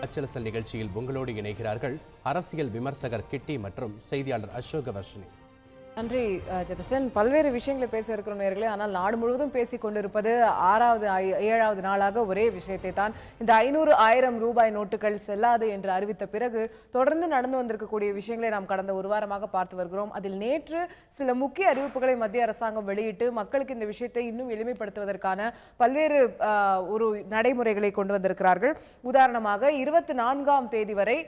அச்சலசல் நிகழ்ச்சியில் உங்களோடு இணைகிறார்கள் அரசியல் விமர்சகர் கிட்டி மற்றும் செய்தியாளர் அசோக வர்ஷினி. நன்றி ஜெகஸ்டன். பல்வேறு விஷயங்களை பேச இருக்கிற நேர்களே, ஆனால் நாடு முழுவதும் பேசிக் கொண்டிருப்பது 7வது நாளாக ஒரே விஷயத்தை தான். இந்த 500,000 ரூபாய் நோட்டுகள் செல்லாது என்று அறிவித்த பிறகு தொடர்ந்து நடந்து வந்திருக்கக்கூடிய விஷயங்களை நாம் கடந்த ஒரு வாரமாக பார்த்து வருகிறோம். அதில் நேற்று சில முக்கிய அறிவிப்புகளை மத்திய அரசாங்கம் வெளியிட்டு மக்களுக்கு இந்த விஷயத்தை இன்னும் எளிமைப்படுத்துவதற்கான பல்வேறு ஒரு நடைமுறைகளை கொண்டு வந்திருக்கிறார்கள். உதாரணமாக 24ஆம் தேதி வரை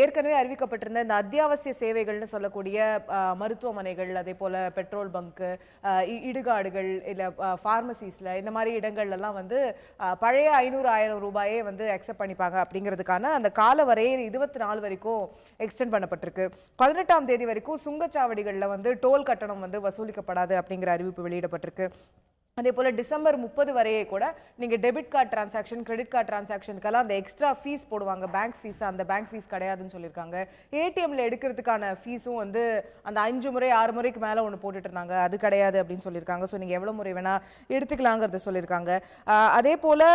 ஏற்கனவே அறிவிக்கப்பட்டிருந்த இந்த அத்தியாவசிய சேவைகள்னு சொல்லக்கூடிய மருத்துவமனைகள், அதே போல பெட்ரோல் பங்கு, இடுகாடுகள், இல்ல பார்மசிஸ்ல இந்த மாதிரி இடங்கள்ல எல்லாம் வந்து பழைய 500,000 ரூபாயே வந்து அக்செப்ட் பண்ணிப்பாங்க அப்படிங்கிறதுக்கான அந்த கால வரையை 24 வரைக்கும் எக்ஸ்டெண்ட் பண்ணப்பட்டிருக்கு. 18ஆம் தேதி வரைக்கும் சுங்கச்சாவடிகள்ல வந்து டோல் கட்டணம் வந்து வசூலிக்கப்படாது அப்படிங்கிற அறிவிப்பு வெளியிடப்பட்டிருக்கு. அதே போல டிசம்பர் 30 வரையே கூட நீங்க debit card transaction, credit card டிரான்சாக்ஷனுக்கெல்லாம் அந்த எக்ஸ்ட்ரா ஃபீஸ் போடுவாங்க, பேங்க் ஃபீஸ், அந்த பேங்க் ஃபீஸ் கிடையாதுன்னு சொல்லியிருக்காங்க. ஏடிஎம்ல எடுக்கிறதுக்கான ஃபீஸும் வந்து அந்த 5 முறை 6 முறைக்கு மேல ஒன்று போட்டுட்டு இருந்தாங்க, அது கிடையாது அப்படின்னு சொல்லியிருக்காங்க. ஸோ நீங்க எவ்வளவு முறை வேணா எடுத்துக்கலாங்கிறத சொல்லியிருக்காங்க. அதே போல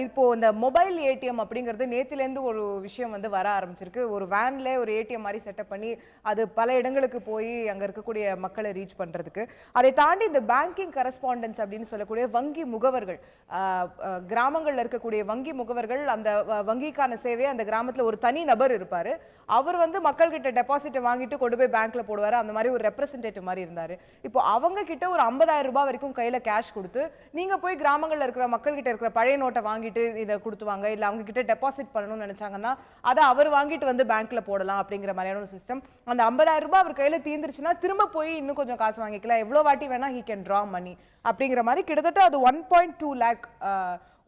இப்போ இந்த மொபைல் ஏடிஎம் அப்படிங்கிறது நேத்திலேருந்து ஒரு விஷயம் வந்து வர ஆரம்பிச்சிருக்கு. ஒரு வேன்ல ஒரு ஏடிஎம் மாதிரி செட்டப் பண்ணி அது பல இடங்களுக்கு போய் அங்க இருக்கக்கூடிய மக்களை ரீச் பண்றதுக்கு. அதை தாண்டி இந்த பேங்கிங் கரஸ்பாண்டன்ஸ் அப்படின்னு சொல்லக்கூடிய வங்கி முகவர்கள், கிராமங்கள்ல இருக்கக்கூடிய வங்கி முகவர்கள், அந்த வங்கிக்கான சேவை அந்த கிராமத்துல ஒரு தனி நபர் இருப்பாரு. அவர் வந்து மக்கள் கிட்ட டெபாசிட் வாங்கிட்டு கொண்டு போய் பேங்க்ல போடுவாரு. அந்த மாதிரி ஒரு ரெப்ரசன்டேட்டிவ் மாதிரி இருந்தாரு. இப்போ அவங்க கிட்ட ஒரு 50,000 ரூபாய் வரைக்கும் கையில கேஷ் கொடுத்து நீங்க போய் கிராமங்கள்ல இருக்கிற மக்கள் கிட்ட இருக்கிற பழைய நோட்டை வாங்கிட்டு இதை கொடுத்துவாங்க, இல்ல அவங்க கிட்ட டெபாசிட் பண்ணணும்னு நினைச்சாங்கன்னா அதை அவர் வாங்கிட்டு வந்து பேங்க்ல போடலாம் அப்படிங்கிற மாதிரியான ஒரு சிஸ்டம். அந்த 50,000 ரூபாய் அவர் கையில தீர்ந்துருச்சுன்னா திரும்ப போய் இன்னும் கொஞ்சம் காசு வாங்கிக்கலாம், எவ்வளவு வாட்டி வேணா ஹி கேன் டிரா மணி அப்படிங்கிற மாதிரி கிட்டத்தட்ட அது 1.2 லேக்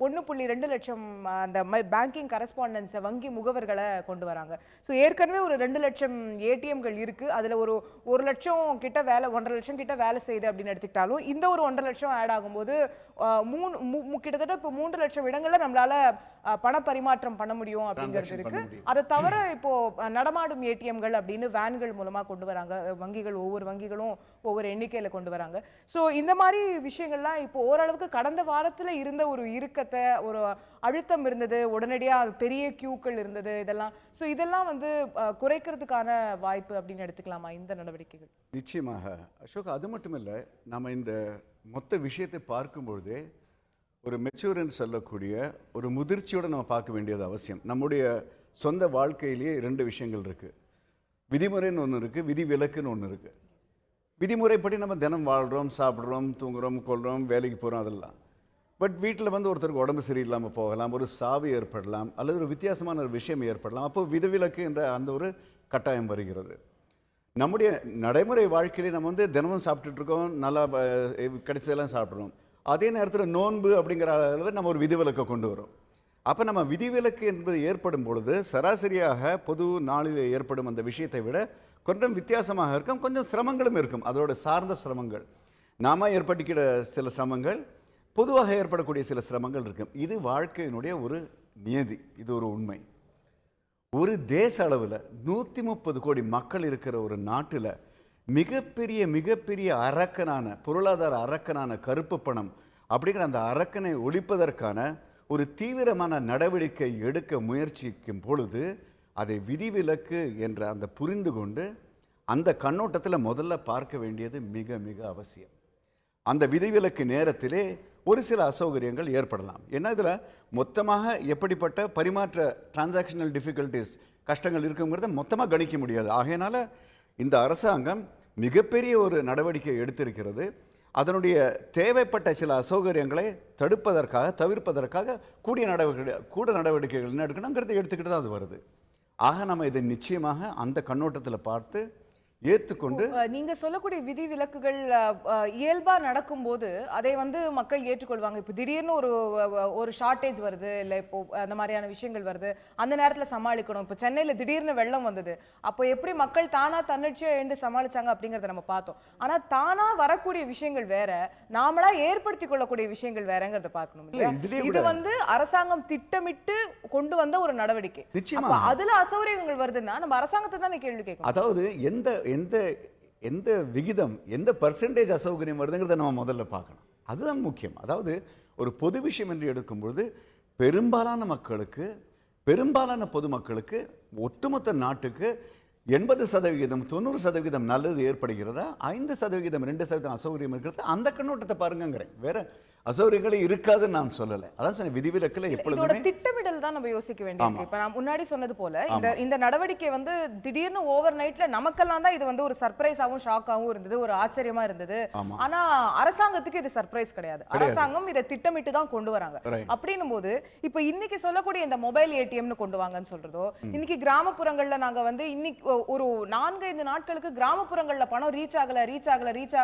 1.2 லட்சம் அந்த பேங்கிங் கரஸ்பாண்டன்ஸ் வங்கி முகவர்களை கொண்டு வராங்க. ஸோ ஏற்கனவே ஒரு 2 லட்சம் ஏடிஎம்கள் இருக்கு. அதுல ஒரு 1 லட்சம் கிட்ட வேலை, 1.5 லட்சம் கிட்ட வேலை செய்யுது அப்படின்னு எடுத்துக்கிட்டாலும் இந்த ஒரு 1.5 லட்சம் ஆட் ஆகும்போது கிட்டத்தட்ட இப்போ 3 லட்சம் இடங்கள்ல நம்மளால பண பரிமாற்றம் பண்ண முடியும் அப்படிங்கிறது இருக்கு. அதை தவிர இப்போ நடமாடும் ஏடிஎம்கள் அப்படின்னு வேன்கள் மூலமா கொண்டு வராங்க வங்கிகள், ஒவ்வொரு வங்கிகளும் ஒவ்வொரு எண்ணிக்கையில கொண்டு வராங்க. ஸோ இந்த மாதிரி விஷயங்கள்லாம் இப்போ ஓரளவுக்கு கடந்த வாரத்துல இருந்த ஒரு ஒரு அழுத்தம் இருந்தது, உடனடியா பெரிய கியூக்கள் இருந்தது, இதெல்லாம் வந்து குறைக்கிறதுக்கான வாய்ப்பு அப்படின்னு எடுத்துக்கலாமா இந்த நடவடிக்கைகள்? நிச்சயமாக அசோக். அது மட்டும் இல்லை, நம்ம இந்த மொத்த விஷயத்தை பார்க்கும்பொழுதே ஒரு மெச்சூர்ன்னு சொல்லக்கூடிய ஒரு முதிர்ச்சியோடு நம்ம பார்க்க வேண்டியது அவசியம். நம்முடைய சொந்த வாழ்க்கையிலேயே 2 விஷயங்கள் இருக்கு. விதிமுறைன்னு ஒன்று இருக்கு, விதி விலக்குன்னு ஒன்று இருக்கு. விதிமுறைப்படி நம்ம தினம் வாழ்கிறோம், சாப்பிட்றோம், தூங்குறோம், கொள்கிறோம், வேலைக்கு போகிறோம், அதெல்லாம். பட் வீட்டில் வந்து ஒருத்தருக்கு உடம்பு சரியில்லாமல் போகலாம், ஒரு சாவு ஏற்படலாம், அல்லது ஒரு வித்தியாசமான ஒரு விஷயம் ஏற்படலாம். அப்போ விதிவிலக்கு என்ற அந்த ஒரு கட்டாயம் வருகிறது. நம்முடைய நடைமுறை வாழ்க்கையிலே நம்ம வந்து தினமும் சாப்பிட்டுட்டு இருக்கோம், நல்லா கிடைச்சதெல்லாம் சாப்பிட்றோம். அதே நேரத்தில் நோன்பு அப்படிங்கிற அளவில் நம்ம ஒரு விதிவிலக்கை கொண்டு வரோம். அப்போ நம்ம விதிவிலக்கு என்பது ஏற்படும் பொழுது சராசரியாக பொது நாளில் ஏற்படும் அந்த விஷயத்தை விட கொஞ்சம் வித்தியாசமாக இருக்கும், கொஞ்சம் சிரமங்களும் இருக்கும். அதோட சார்ந்த சிரமங்கள், நாம ஏற்பட்டுக்கிற சில சிரமங்கள், பொதுவாக ஏற்படக்கூடிய சில சிரமங்கள் இருக்கும். இது வாழ்க்கையினுடைய ஒரு நியதி, இது ஒரு உண்மை. ஒரு தேச அளவில் 130 கோடி மக்கள் இருக்கிற ஒரு நாட்டில் மிகப்பெரிய அரக்கனான, பொருளாதார அரக்கனான கருப்பு பணம் அப்படிங்கிற அந்த அரக்கனை ஒழிப்பதற்கான ஒரு தீவிரமான நடவடிக்கை எடுக்க முயற்சிக்கும் பொழுது அதை விதிவிலக்கு என்ற அந்த புரிந்து கொண்டு அந்த கண்ணோட்டத்தில் முதல்ல பார்க்க வேண்டியது மிக அவசியம். அந்த விதிவிலக்கு நேரத்திலே ஒரு சில அசௌகரியங்கள் ஏற்படலாம். ஏன்னா இதில் மொத்தமாக எப்படிப்பட்ட பரிமாற்ற டிரான்சாக்ஷனல் டிஃபிகல்ட்டிஸ், கஷ்டங்கள் இருக்குங்கிறத மொத்தமாக கணிக்க முடியாது. ஆகையினால இந்த அரசாங்கம் மிகப்பெரிய ஒரு நடவடிக்கை எடுத்திருக்கிறது. அதனுடைய தேவைப்பட்ட சில அசௌகரியங்களை தவிர்ப்பதற்காக கூட நடவடிக்கைகள் என்ன எடுக்கணுங்கிறத எடுத்துக்கிட்டு தான் அது வருது. ஆக நம்ம இதை நிச்சயமாக அந்த கண்ணோட்டத்தில் பார்த்து ஏற்றுக்கொண்டு, நீங்க சொல்லக்கூடிய விதி விலக்குகள் இயல்பா நடக்கும்போது அதை வந்து மக்கள் ஏற்றுக்கொள்வாங்க. இப்போ திடீர்னு ஒரு ஷார்டேஜ் வருது, இல்லை இப்போ அந்த மாதிரியான விஷயங்கள் வருது, அந்த நேரத்தில் சமாளிக்கணும். இப்போ சென்னையில் திடீர்னு வெள்ளம் வந்தது, அப்போ எப்படி மக்கள் தானா தன்னிச்சையா எழுந்து சமாளிச்சாங்க அப்படிங்கிறத நம்ம பார்த்தோம். ஆனா தானா வரக்கூடிய விஷயங்கள் வேற, நாமளா ஏற்படுத்தி கொள்ளக்கூடிய விஷயங்கள் வேறங்கிறத பார்க்கணும். இது வந்து அரசாங்கம் திட்டமிட்டு கொண்டு வந்த ஒரு நடவடிக்கை. அதுல அசௌகரியங்கள் வருதுன்னா நம்ம அரசாங்கத்தை தான் கேள்வி கேட்கணும். அதாவது எந்த விகிதம், எந்த பர்சன்டேஜ் அசௌகரியம் வருதுங்கிறத நம்ம முதல்ல பார்க்கணும். அதுதான் முக்கியம். அதாவது ஒரு பொது விஷயம் என்று எடுக்கும்பொழுது பெரும்பாலான மக்களுக்கு பெரும்பாலான பொதுமக்களுக்கு ஒட்டுமொத்த நாட்டுக்கு 80%, 90% நல்லது ஏற்படுகிறதா, 5%, 2% அசௌகரியம் இருக்கிறது, அந்த கண்ணோட்டத்தை பாருங்கிறேன். வேற அசௌகரியங்களே இருக்காதுன்னு நான் சொல்லலை. அதான் சொன்ன விதிவிலக்கில் எப்பொழுதுமே திட்டமிடல் தான் நம்ம யோசிக்க வேண்டியது. இப்ப நான் முன்னாடி சொன்னது போல இந்த நடவடிக்கை வந்து திடீர்னு ஓவர் நைட்ல நமக்கெல்லாம் தான் இது வந்து ஒரு சர்ப்ரைஸாவும் ஷாக்காவும் இருந்தது, ஒரு ஆச்சரியமா இருந்தது. ஆனா அரசாங்கத்துக்கு இது சர்ப்ரைஸ் கிடையாது. அரசாங்கம் இதை திட்டமிட்டு தான் கொண்டு வராங்க. அப்படின்னும் போது இப்ப இன்னைக்கு சொல்லக்கூடிய இந்த மொபைல் ஏடிஎம்னு கொண்டு வாங்கன்னு சொல்றதோ, இன்னைக்கு கிராமப்புறங்கள்ல நாங்க வந்து இன்னைக்கு ஒரு 4-5 நாட்களுக்கு கிராமப்புறங்கள்ல பணம் ரீச்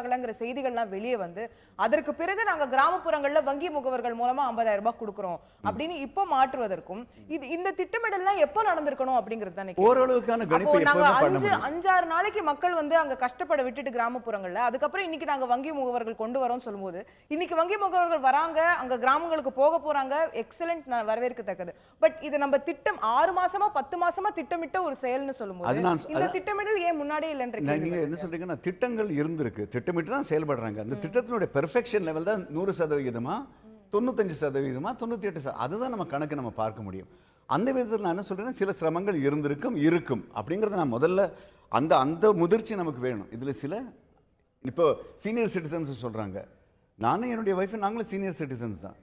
ஆகலங்கிற செய்திகள்லாம் வெளியே வந்து அதற்கு பிறகு நாங்க கிராமப்புறங்கள்ல வங்கி முகவர்கள் மூலமா 50,000 ரூபாய் கொடுக்கிறோம் அப்படின்னு இப்ப மாற்றுவதற்கும் இந்த திட்டமிடல்லாம் எப்ப நடந்திருக்கணும் அப்படிங்கிறது தானே. ஓரளவுக்கான கணிப்பு நாங்க 5-6 நாளைக்கு மக்கள் வந்து அங்க கஷ்டப்பட விட்டுட்டு கிராமப்புறங்கள்ல, அதுக்கப்புறம் இன்னைக்கு நாங்க வங்கி முகவர்கள் கொண்டு வரோம் சொல்லும்போது, இன்னைக்கு வங்கி முகவர்கள் வராங்க, அங்க கிராமங்களுக்கு போக போறாங்க, எக்ஸலென்ட், வரவேற்கத்தக்கது. பட் இது நம்ம திட்டம் 6 மாசமா 10 மாசமா திட்டமிட்ட ஒரு செயல்னு சொல்லும்போது இந்த திட்டமிடல் ஏன் முன்னாடியே இல்லைன்ற நீங்க என்ன சொல்றீங்கன்னா, திட்டங்கள் இருந்திருக்கு, திட்டமிட்டு தான் செயல்படுறாங்க. அந்த திட்டத்தினுடைய பெர்ஃபெக்ஷன் லெவல் தான் 100%, 95%, 98%. அதுதான் நம்ம கணக்கு நம்ம பார்க்க முடியும். அந்த விதத்தில் நான் என்ன சொல்றேன்னா, சில சிரமங்கள் இருக்கும் அப்படிங்கறத நான் முதல்ல அந்த முதிர்ச்சி நமக்கு வேணும். இதுல சில இப்போ சீனியர் சிட்டிசன்ஸ் சொல்றாங்க. நானும் என்னுடைய வைஃப் நாங்களும் சீனியர் சிட்டிசன்ஸ் தான்.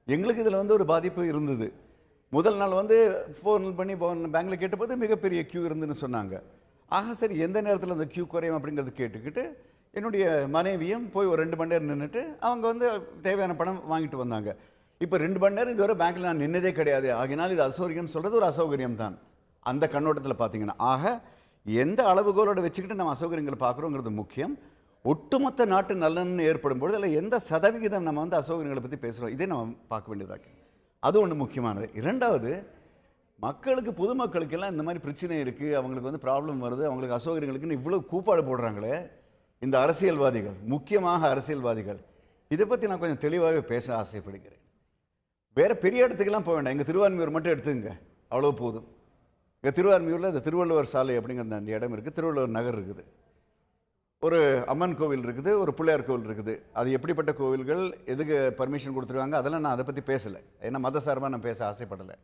எங்களுக்கு இதுல வந்து ஒரு பாதிப்பு இருந்தது. முதல் நாள் வந்து ஃபோன் பண்ணி பேங்க்ல கேட்டபோது மிகப்பெரிய கியூ இருந்துன்னு சொன்னாங்க. ஆக சரி, எந்த நேரத்தில் அந்த கியூ குறையும் அப்படிங்கிறது கேட்டுக்கிட்டு என்னுடைய மனைவியும் போய் ஒரு 2 மணி நேரம் நின்றுட்டு அவங்க வந்து தேவையான பணம் வாங்கிட்டு வந்தாங்க. இப்போ 2 மணி நேரம் இதுவரை பேங்க்ல நான் நின்னதே கிடையாது. ஆகினால் இது அசௌகரியம் சொல்றது ஒரு அசௌகரியம் தான் அந்த கண்ணோட்டத்தில் பார்த்தீங்கன்னா. ஆக எந்த அளவுகோலோட வச்சுக்கிட்டு நம்ம அசௌகரியங்களை பார்க்குறோங்கிறது முக்கியம். ஒட்டுமொத்த நாட்டு நலன் ஏற்படும் பொழுது அதில் எந்த சதவிகிதம் நம்ம வந்து அசௌகரியங்களை பற்றி பேசுகிறோம், இதே நம்ம பார்க்க வேண்டியதாக்கு. அது ஒன்று முக்கியமானது. இரண்டாவது, மக்களுக்கு பொதுமக்களுக்கெல்லாம் இந்த மாதிரி பிரச்சனை இருக்குது, அவங்களுக்கு வந்து ப்ராப்ளம் வருது, அவங்களுக்கு அசௌகரியங்களுக்குன்னு இவ்வளோ கூப்பாடு போடுறாங்களே இந்த அரசியல்வாதிகள், முக்கியமாக அரசியல்வாதிகள். இதை பற்றி நான் கொஞ்சம் தெளிவாகவே பேச ஆசைப்படுகிறேன். வேறு பெரிய இடத்துக்கெல்லாம் போக வேண்டாம், எங்கள் திருவான்மியூர் மட்டும் எடுத்துங்க, அவ்வளோ போதும். இங்கே திருவான்மியூரில் இந்த திருவள்ளுவர் சாலை அப்படிங்கிற அந்த இடம் இருக்குது, திருவள்ளுவர் நகர் இருக்குது, ஒரு அம்மன் கோவில் இருக்குது, ஒரு பிள்ளையார் கோவில் இருக்குது. அது எப்படிப்பட்ட கோவில்கள், எதுக்கு பர்மிஷன் கொடுத்துருவாங்க, அதெல்லாம் நான் அதை பற்றி பேசலை. ஏன்னா மத சார்பாக நான் பேச ஆசைப்படலை.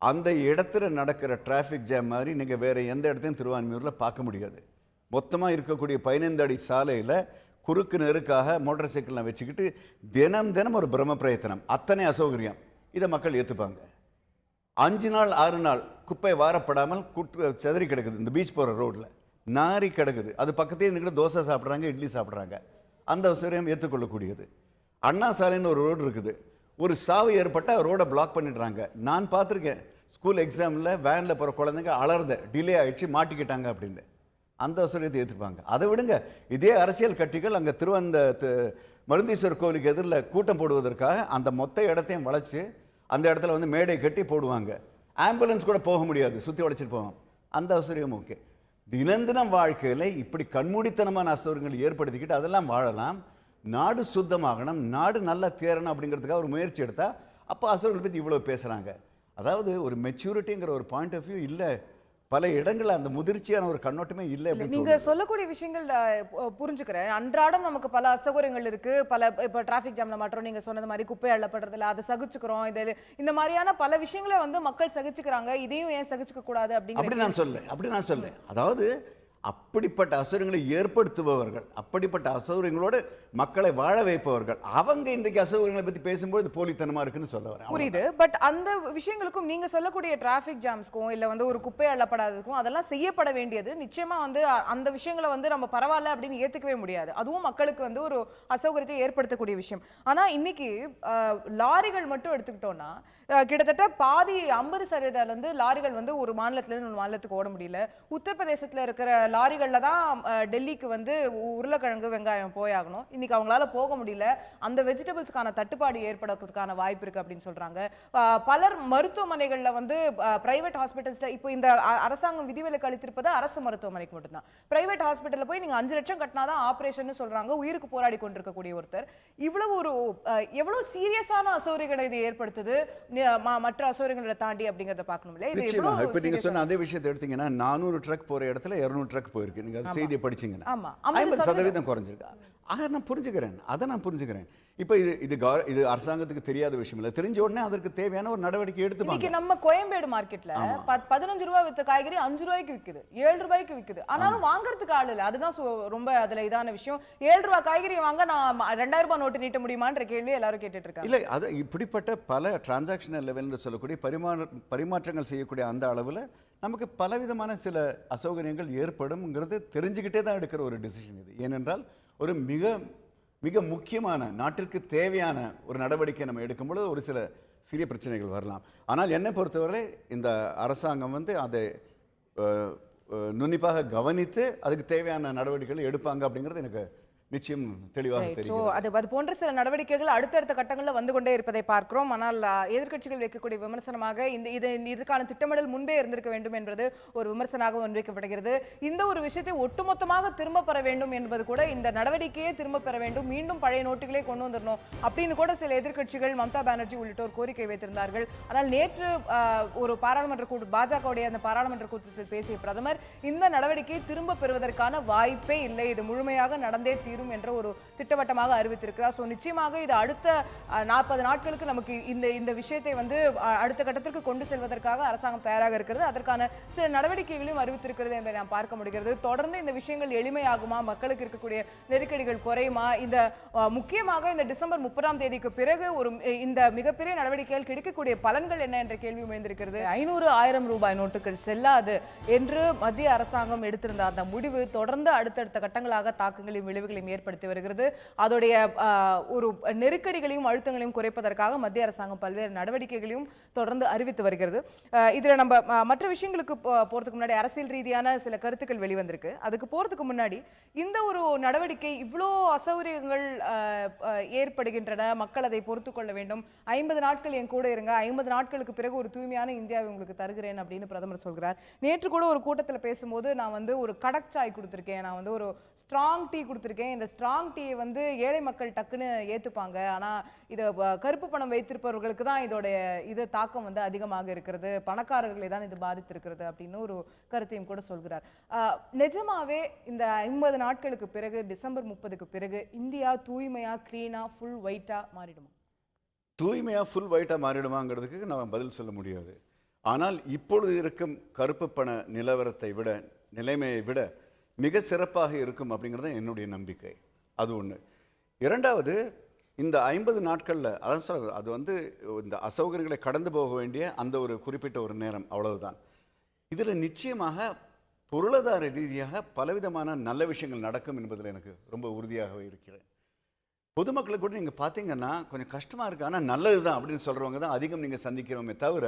அந்த இடத்துல நடக்கிற டிராஃபிக் ஜாம் மாதிரி நீங்கள் வேறு எந்த இடத்தையும் திருவான்மியூரில் பார்க்க முடியாது. மொத்தமாக இருக்கக்கூடிய 15 அடி சாலையில் குறுக்கு நெருக்காக மோட்டார் சைக்கிள்லாம் வச்சுக்கிட்டு தினம் ஒரு பிரம்ம பிரயத்தனம், அத்தனை அசௌகரியம். இதை மக்கள் ஏற்றுப்பாங்க. 5 நாள் 6 நாள் குப்பை வாரப்படாமல் செதறி கிடக்குது. இந்த பீச் போகிற ரோட்டில் நாரி கிடக்குது. அது பக்கத்தே நின்று தோசை சாப்பிட்றாங்க, இட்லி சாப்பிட்றாங்க. அந்த அசௌகரியம் ஏற்றுக்கொள்ளக்கூடியது. அண்ணா சாலைன்னு ஒரு ரோடு இருக்குது, ஒரு சாவு ஏற்பட்டால் ரோடை பிளாக் பண்ணிடுறாங்க. நான் பார்த்துருக்கேன், ஸ்கூல் எக்ஸாமில் வேனில் போகிற குழந்தைங்க அலறுத, டிலே ஆகிடுச்சு, மாட்டிக்கிட்டாங்க அப்படின்னு. அந்த அசௌகரியத்தை ஏற்றுப்பாங்க. அதை விடுங்க, இதே அரசியல் கட்சிகள் அங்கே மருந்தீஸ்வரர் கோவிலுக்கு எதிரில் கூட்டம் போடுவதற்காக அந்த மொத்த இடத்தையும் வளைச்சு அந்த இடத்துல வந்து மேடை கட்டி போடுவாங்க. ஆம்புலன்ஸ் கூட போக முடியாது, சுற்றி வளைச்சிட்டு போவோம். அந்த அசௌகரியம் ஓகே. தினம் வாழ்க்கையில் இப்படி கண்மூடித்தனமான அசௌகரியங்கள் ஏற்படுத்திக்கிட்டு அதெல்லாம் வாழலாம். நாடு சுத்தமாகணும், நாடு நல்லா தேரணும் அப்படிங்கிறதுக்காக ஒரு முயற்சி எடுத்தா அப்போ அசௌகரியங்களை பற்றி இவ்வளோ பேசுகிறாங்க. அதாவது ஒரு மெச்சூரிட்டிங்கிற ஒரு பாயிண்ட் ஆஃப் வியூ இல்லை. பல இடங்கள்ல அந்த முதிர்ச்சியான ஒரு கண்ணோட்டமே இல்லை. நீங்க சொல்லக்கூடிய விஷயங்கள் புரிஞ்சுக்கிறேன். அன்றாடம் நமக்கு பல அசௌகரியங்கள் இருக்கு. பல இப்ப டிராபிக் ஜாம்ல மாற்றோம், நீங்க சொன்னது மாதிரி குப்பை அள்ளப்படுறதுல அதை சகிச்சுக்கிறோம். இந்த மாதிரியான பல விஷயங்களை வந்து மக்கள் சகிச்சுக்கிறாங்க. இதையும் ஏன் சகிச்சுக்க கூடாது அப்படி நான் சொல்ல. அதாவது அப்படிப்பட்ட அசௌகரியங்களை ஏற்படுத்துபவர்கள், அப்படிப்பட்ட அசௌகரியங்களோடு மக்களை வாழ வைப்பவர்கள், அவங்க இன்றைக்கு அசௌகரியங்களை பத்தி பேசும்போது போலித்தனமா இருக்குன்னு சொல்ல வரேன். புரியுது. பட் அந்த விஷயங்களுக்கும் நீங்க சொல்லக்கூடிய டிராபிக் ஜாம்ஸ்க்கும் இல்ல வந்து ஒரு குப்பை அள்ளப்படாததுக்கும் அதெல்லாம் செய்யப்பட வேண்டியது நிச்சயமா வந்து அந்த விஷயங்களை வந்து நம்ம பரவாயில்ல அப்படின்னு ஏத்துக்கவே முடியாது. அதுவும் மக்களுக்கு வந்து ஒரு அசௌகரியத்தை ஏற்படுத்தக்கூடிய விஷயம். ஆனா இன்னைக்கு லாரிகள் மட்டும் எடுத்துக்கிட்டோம்னா கிட்டத்தட்ட பாதி 50% வந்து லாரிகள் வந்து ஒரு மாநிலத்துல இருந்து ஒரு மாநிலத்துக்கு ஓட முடியல. உத்தரப்பிரதேசத்துல இருக்கிற லாரிகள்ல தான் டெல்லிக்கு வந்து உருளைக்கிழங்கு வெங்காயம் போயாகணும். இன்னைக்கு அவங்களால போக முடியல. அந்த வெஜிடபிள்ஸ்க்கான தட்டுப்பாடு ஏற்படுறதுக்கான வாய்ப்பு இருக்கு அப்படின்னு சொல்றாங்க. பலர் மருத்துவமனைகள்ல வந்து பிரைவேட் ஹாஸ்பிட்டல்ஸ்ல இப்போ இந்த அரசாங்கம் விதிவிலக்கு அளித்திருப்பது அரசு மருத்துவமனைக்கு மட்டும்தான். பிரைவேட் ஹாஸ்பிட்டல்ல போய் நீங்க 5 லட்சம் கட்டினாதான் ஆபரேஷன் சொல்றாங்க. உயிருக்கு போராடி கொண்டிருக்கக்கூடிய ஒருத்தர் எவ்வளவு சீரியஸான அசௌகரியங்களை இது ஏற்படுத்துது மற்ற அசௌகரியங்களை தாண்டி அப்படிங்கறத பார்க்கணும் இல்லையா? இப்ப நீங்க சொன்ன அதே விஷயத்தை எடுத்தீங்கன்னா 400 ட்ரக் போற இடத்துல 200 ட்ரக் ட்ரக் போயிருக்கு. நீங்க அந்த செய்தியை படிச்சீங்கன்னா ஆமா 50% குறைஞ்சிருக்கு. ஆக நான் புரிஞ்சுக்கிறேன், அதை நான் புரிஞ்சுக்கிறேன். இப்போ இது அரசாங்கத்துக்கு தெரியாத விஷயம் இல்லை. தெரிஞ்ச உடனே அதற்கு தேவையான ஒரு நடவடிக்கை எடுத்துப்பாங்க. இன்னைக்கு நம்ம கோயம்பேடு மார்க்கெட்ல 15 ரூபாய் வித்த காய்கறி 5 ரூபாய்க்கு விக்குது, 7 ரூபாய்க்கு விக்குது. ஆனாலும் வாங்குறதுக்கு ஆள் இல்ல. அதுதான் ரொம்ப அதுல இதான விஷயம். 7 ரூபாய் காய்கறி வாங்க நான் 2000 ரூபாய் நோட்டு நீட்ட முடியுமான்ற கேள்வி எல்லாரும் கேட்டுட்டு இருக்காங்க. இல்லை, அது இப்படிப்பட்ட பல டிரான்சாக்ஷனல் லெவல்னு சொல்லக்கூடிய பரிமாற்றங்கள் செய்யக்கூடிய அந்த அளவில் நமக்கு பலவிதமான சில அசௌகரியங்கள் ஏற்படும்ங்கிறது தெரிஞ்சுக்கிட்டே தான் எடுக்கிற ஒரு டிசிஷன் இது. ஏனென்றால் ஒரு மிக மிக முக்கியமான நாட்டிற்கு தேவையான ஒரு நடவடிக்கை நம்ம எடுக்கும்பொழுது ஒரு சில சிறிய பிரச்சனைகள் வரலாம். ஆனால் என்னை பொறுத்தவரை இந்த அரசாங்கம் அதை நுண்ணிப்பாக கவனித்து அதுக்கு தேவையான நடவடிக்கைகள் எடுப்பாங்க அப்படிங்கிறது எனக்கு நிச்சயம் தெளிவாக தெரியும். அது போன்ற சில நடவடிக்கைகள் அடுத்தடுத்த கட்டங்களில் வந்து கொண்டே இருப்பதை பார்க்கிறோம். ஆனால் எதிர்க்கட்சிகள் வைக்கக்கூடிய விமர்சனமாக இதற்கான திட்டமிடல் முன்பே இருந்திருக்க வேண்டும் என்பது ஒரு விமர்சனமாக முன்வைக்கப்படுகிறது. இந்த ஒரு விஷயத்தை ஒட்டுமொத்தமாக திரும்ப பெற வேண்டும் என்பது கூட, இந்த நடவடிக்கையே திரும்ப பெற வேண்டும், மீண்டும் பழைய நோட்டுகளே கொண்டு வந்துடணும் அப்படின்னு கூட சில எதிர்க்கட்சிகள், மம்தா பானர்ஜி உள்ளிட்டோர் கோரிக்கை வைத்திருந்தார்கள். ஆனால் நேற்று ஒரு பாராளுமன்ற பாஜகவுடைய அந்த பாராளுமன்ற கூட்டத்தில் பேசிய பிரதமர் இந்த நடவடிக்கையை திரும்ப பெறுவதற்கான வாய்ப்பே இல்லை, இது முழுமையாக நடந்தே தீரும் என்ற ஒரு திட்டவட்டமாக அறிவித்திருக்கிறார். சோ நிச்சயமாக இது அடுத்த 40 நாட்களுக்கு நமக்கு இந்த விஷயத்தை வந்து அடுத்த கட்டத்திற்கு கொண்டு செல்வதற்காக அரசாங்கம் தயாராக இருக்கிறது. அதற்கான சில நடவடிக்கைகளையும் அறிவித்திருக்கிறது என்பதை நாம் பார்க்க முடிகிறது. தொடர்ந்து இந்த விஷயங்கள் எளிமையாகுமா, மக்களுக்கு இருக்கக்கூடிய நெருக்கடிகள் குறையுமா, இந்த முக்கியமாக இந்த டிசம்பர் 30ஆம் தேதிக்கு பிறகு இந்த மிகப்பெரிய நடவடிக்கைகள் கிடைக்கக்கூடிய பலன்கள் என்ன என்ற கேள்வி எழுந்திருக்கிறது. 500,000 ரூபாய் நோட்டுகள் செல்லாது என்று மத்திய அரசாங்கம் எடுத்திருந்த அந்த முடிவு தொடர்ந்து அடுத்தடுத்த கட்டங்களாக தாக்கங்களையும் விளைவுகளையும் ஏற்படுத்தி வருகிறது. அதோடைய ஒரு நெருக்கடிகளையும் அழுத்தங்களையும் குறைப்பதற்காக மத்திய அரசாங்கம் பல்வேறு நடவடிக்கைகளையும் தொடர்ந்து அறிவித்து வருகிறது. இதுல நம்ம மற்ற விஷயங்களுக்கு போறதுக்கு முன்னாடி அரசியல் ரீதியான சில கருத்துக்கள் வெளிவந்திருக்கு. அதுக்கு போறதுக்கு முன்னாடி இந்த ஒரு நடவடிக்கை இவ்வளோ அசௌகரியங்கள் ஏற்படுகின்றன, மக்கள் அதை பொறுத்து கொள்ள வேண்டும், 50 நாட்கள் என் கூட இருங்க, 50 நாட்களுக்கு பிறகு ஒரு தூய்மையான இந்தியாவை உங்களுக்கு தருகிறேன் அப்படின்னு பிரதமர் சொல்கிறார். நேற்று கூட ஒரு கூட்டத்தில் பேசும்போது நான் வந்து ஒரு கடக் சாய் கொடுத்திருக்கேன், நான் வந்து ஒரு ஸ்ட்ராங் டீ கொடுத்திருக்கேன், இந்த ஸ்ட்ராங் டீயை வந்து ஏழை மக்கள் டக்குன்னு ஏத்துப்பாங்க, ஆனா இதை கருப்பு பணம் வைத்திருப்பவர்களுக்கு தான் இதோடைய தாக்கம் வந்து அதிகமாக இருக்கிறது, பணக்காரர்களை தான் இது பாதித்திருக்கிறது அப்படின்னு ஒரு கருத்தையும் கூட சொல்கிறார். நிஜமாவே இந்த 50 நாட்களுக்கு பிறகு டிசம்பர் 30க்கு பிறகு இந்தியா தூய்மையா, கிளீனா, ஃபுல் ஒயிட்டா மாறிடுமா? தூய்மையா ஃபுல் ஒயிட்டா மாறிடுமாங்கிறதுக்கு நம்ம பதில் சொல்ல முடியாது. ஆனால் இப்பொழுது இருக்கும் கருப்பு பண நிலைமையை விட மிக சிறப்பாக இருக்கும் அப்படிங்கிறது என்னுடைய நம்பிக்கை. அது ஒன்று. இரண்டாவது, இந்த 50 நாட்களில் அது வந்து இந்த அசௌகரியங்களை கடந்து போக வேண்டிய அந்த ஒரு குறிப்பிட்ட ஒரு நேரம், அவ்வளவுதான். இதில் நிச்சயமாக பொருளாதார ரீதியாக பலவிதமான நல்ல விஷயங்கள் நடக்கும் என்பதில் எனக்கு ரொம்ப உறுதியாகவே இருக்கிறேன். பொதுமக்களுக்கு கூட நீங்கள் பார்த்தீங்கன்னா கொஞ்சம் கஷ்டமாக இருக்குது, ஆனால் நல்லது தான் அப்படின்னு சொல்கிறவங்க தான் அதிகம் நீங்கள் சந்திக்கிறோமே தவிர,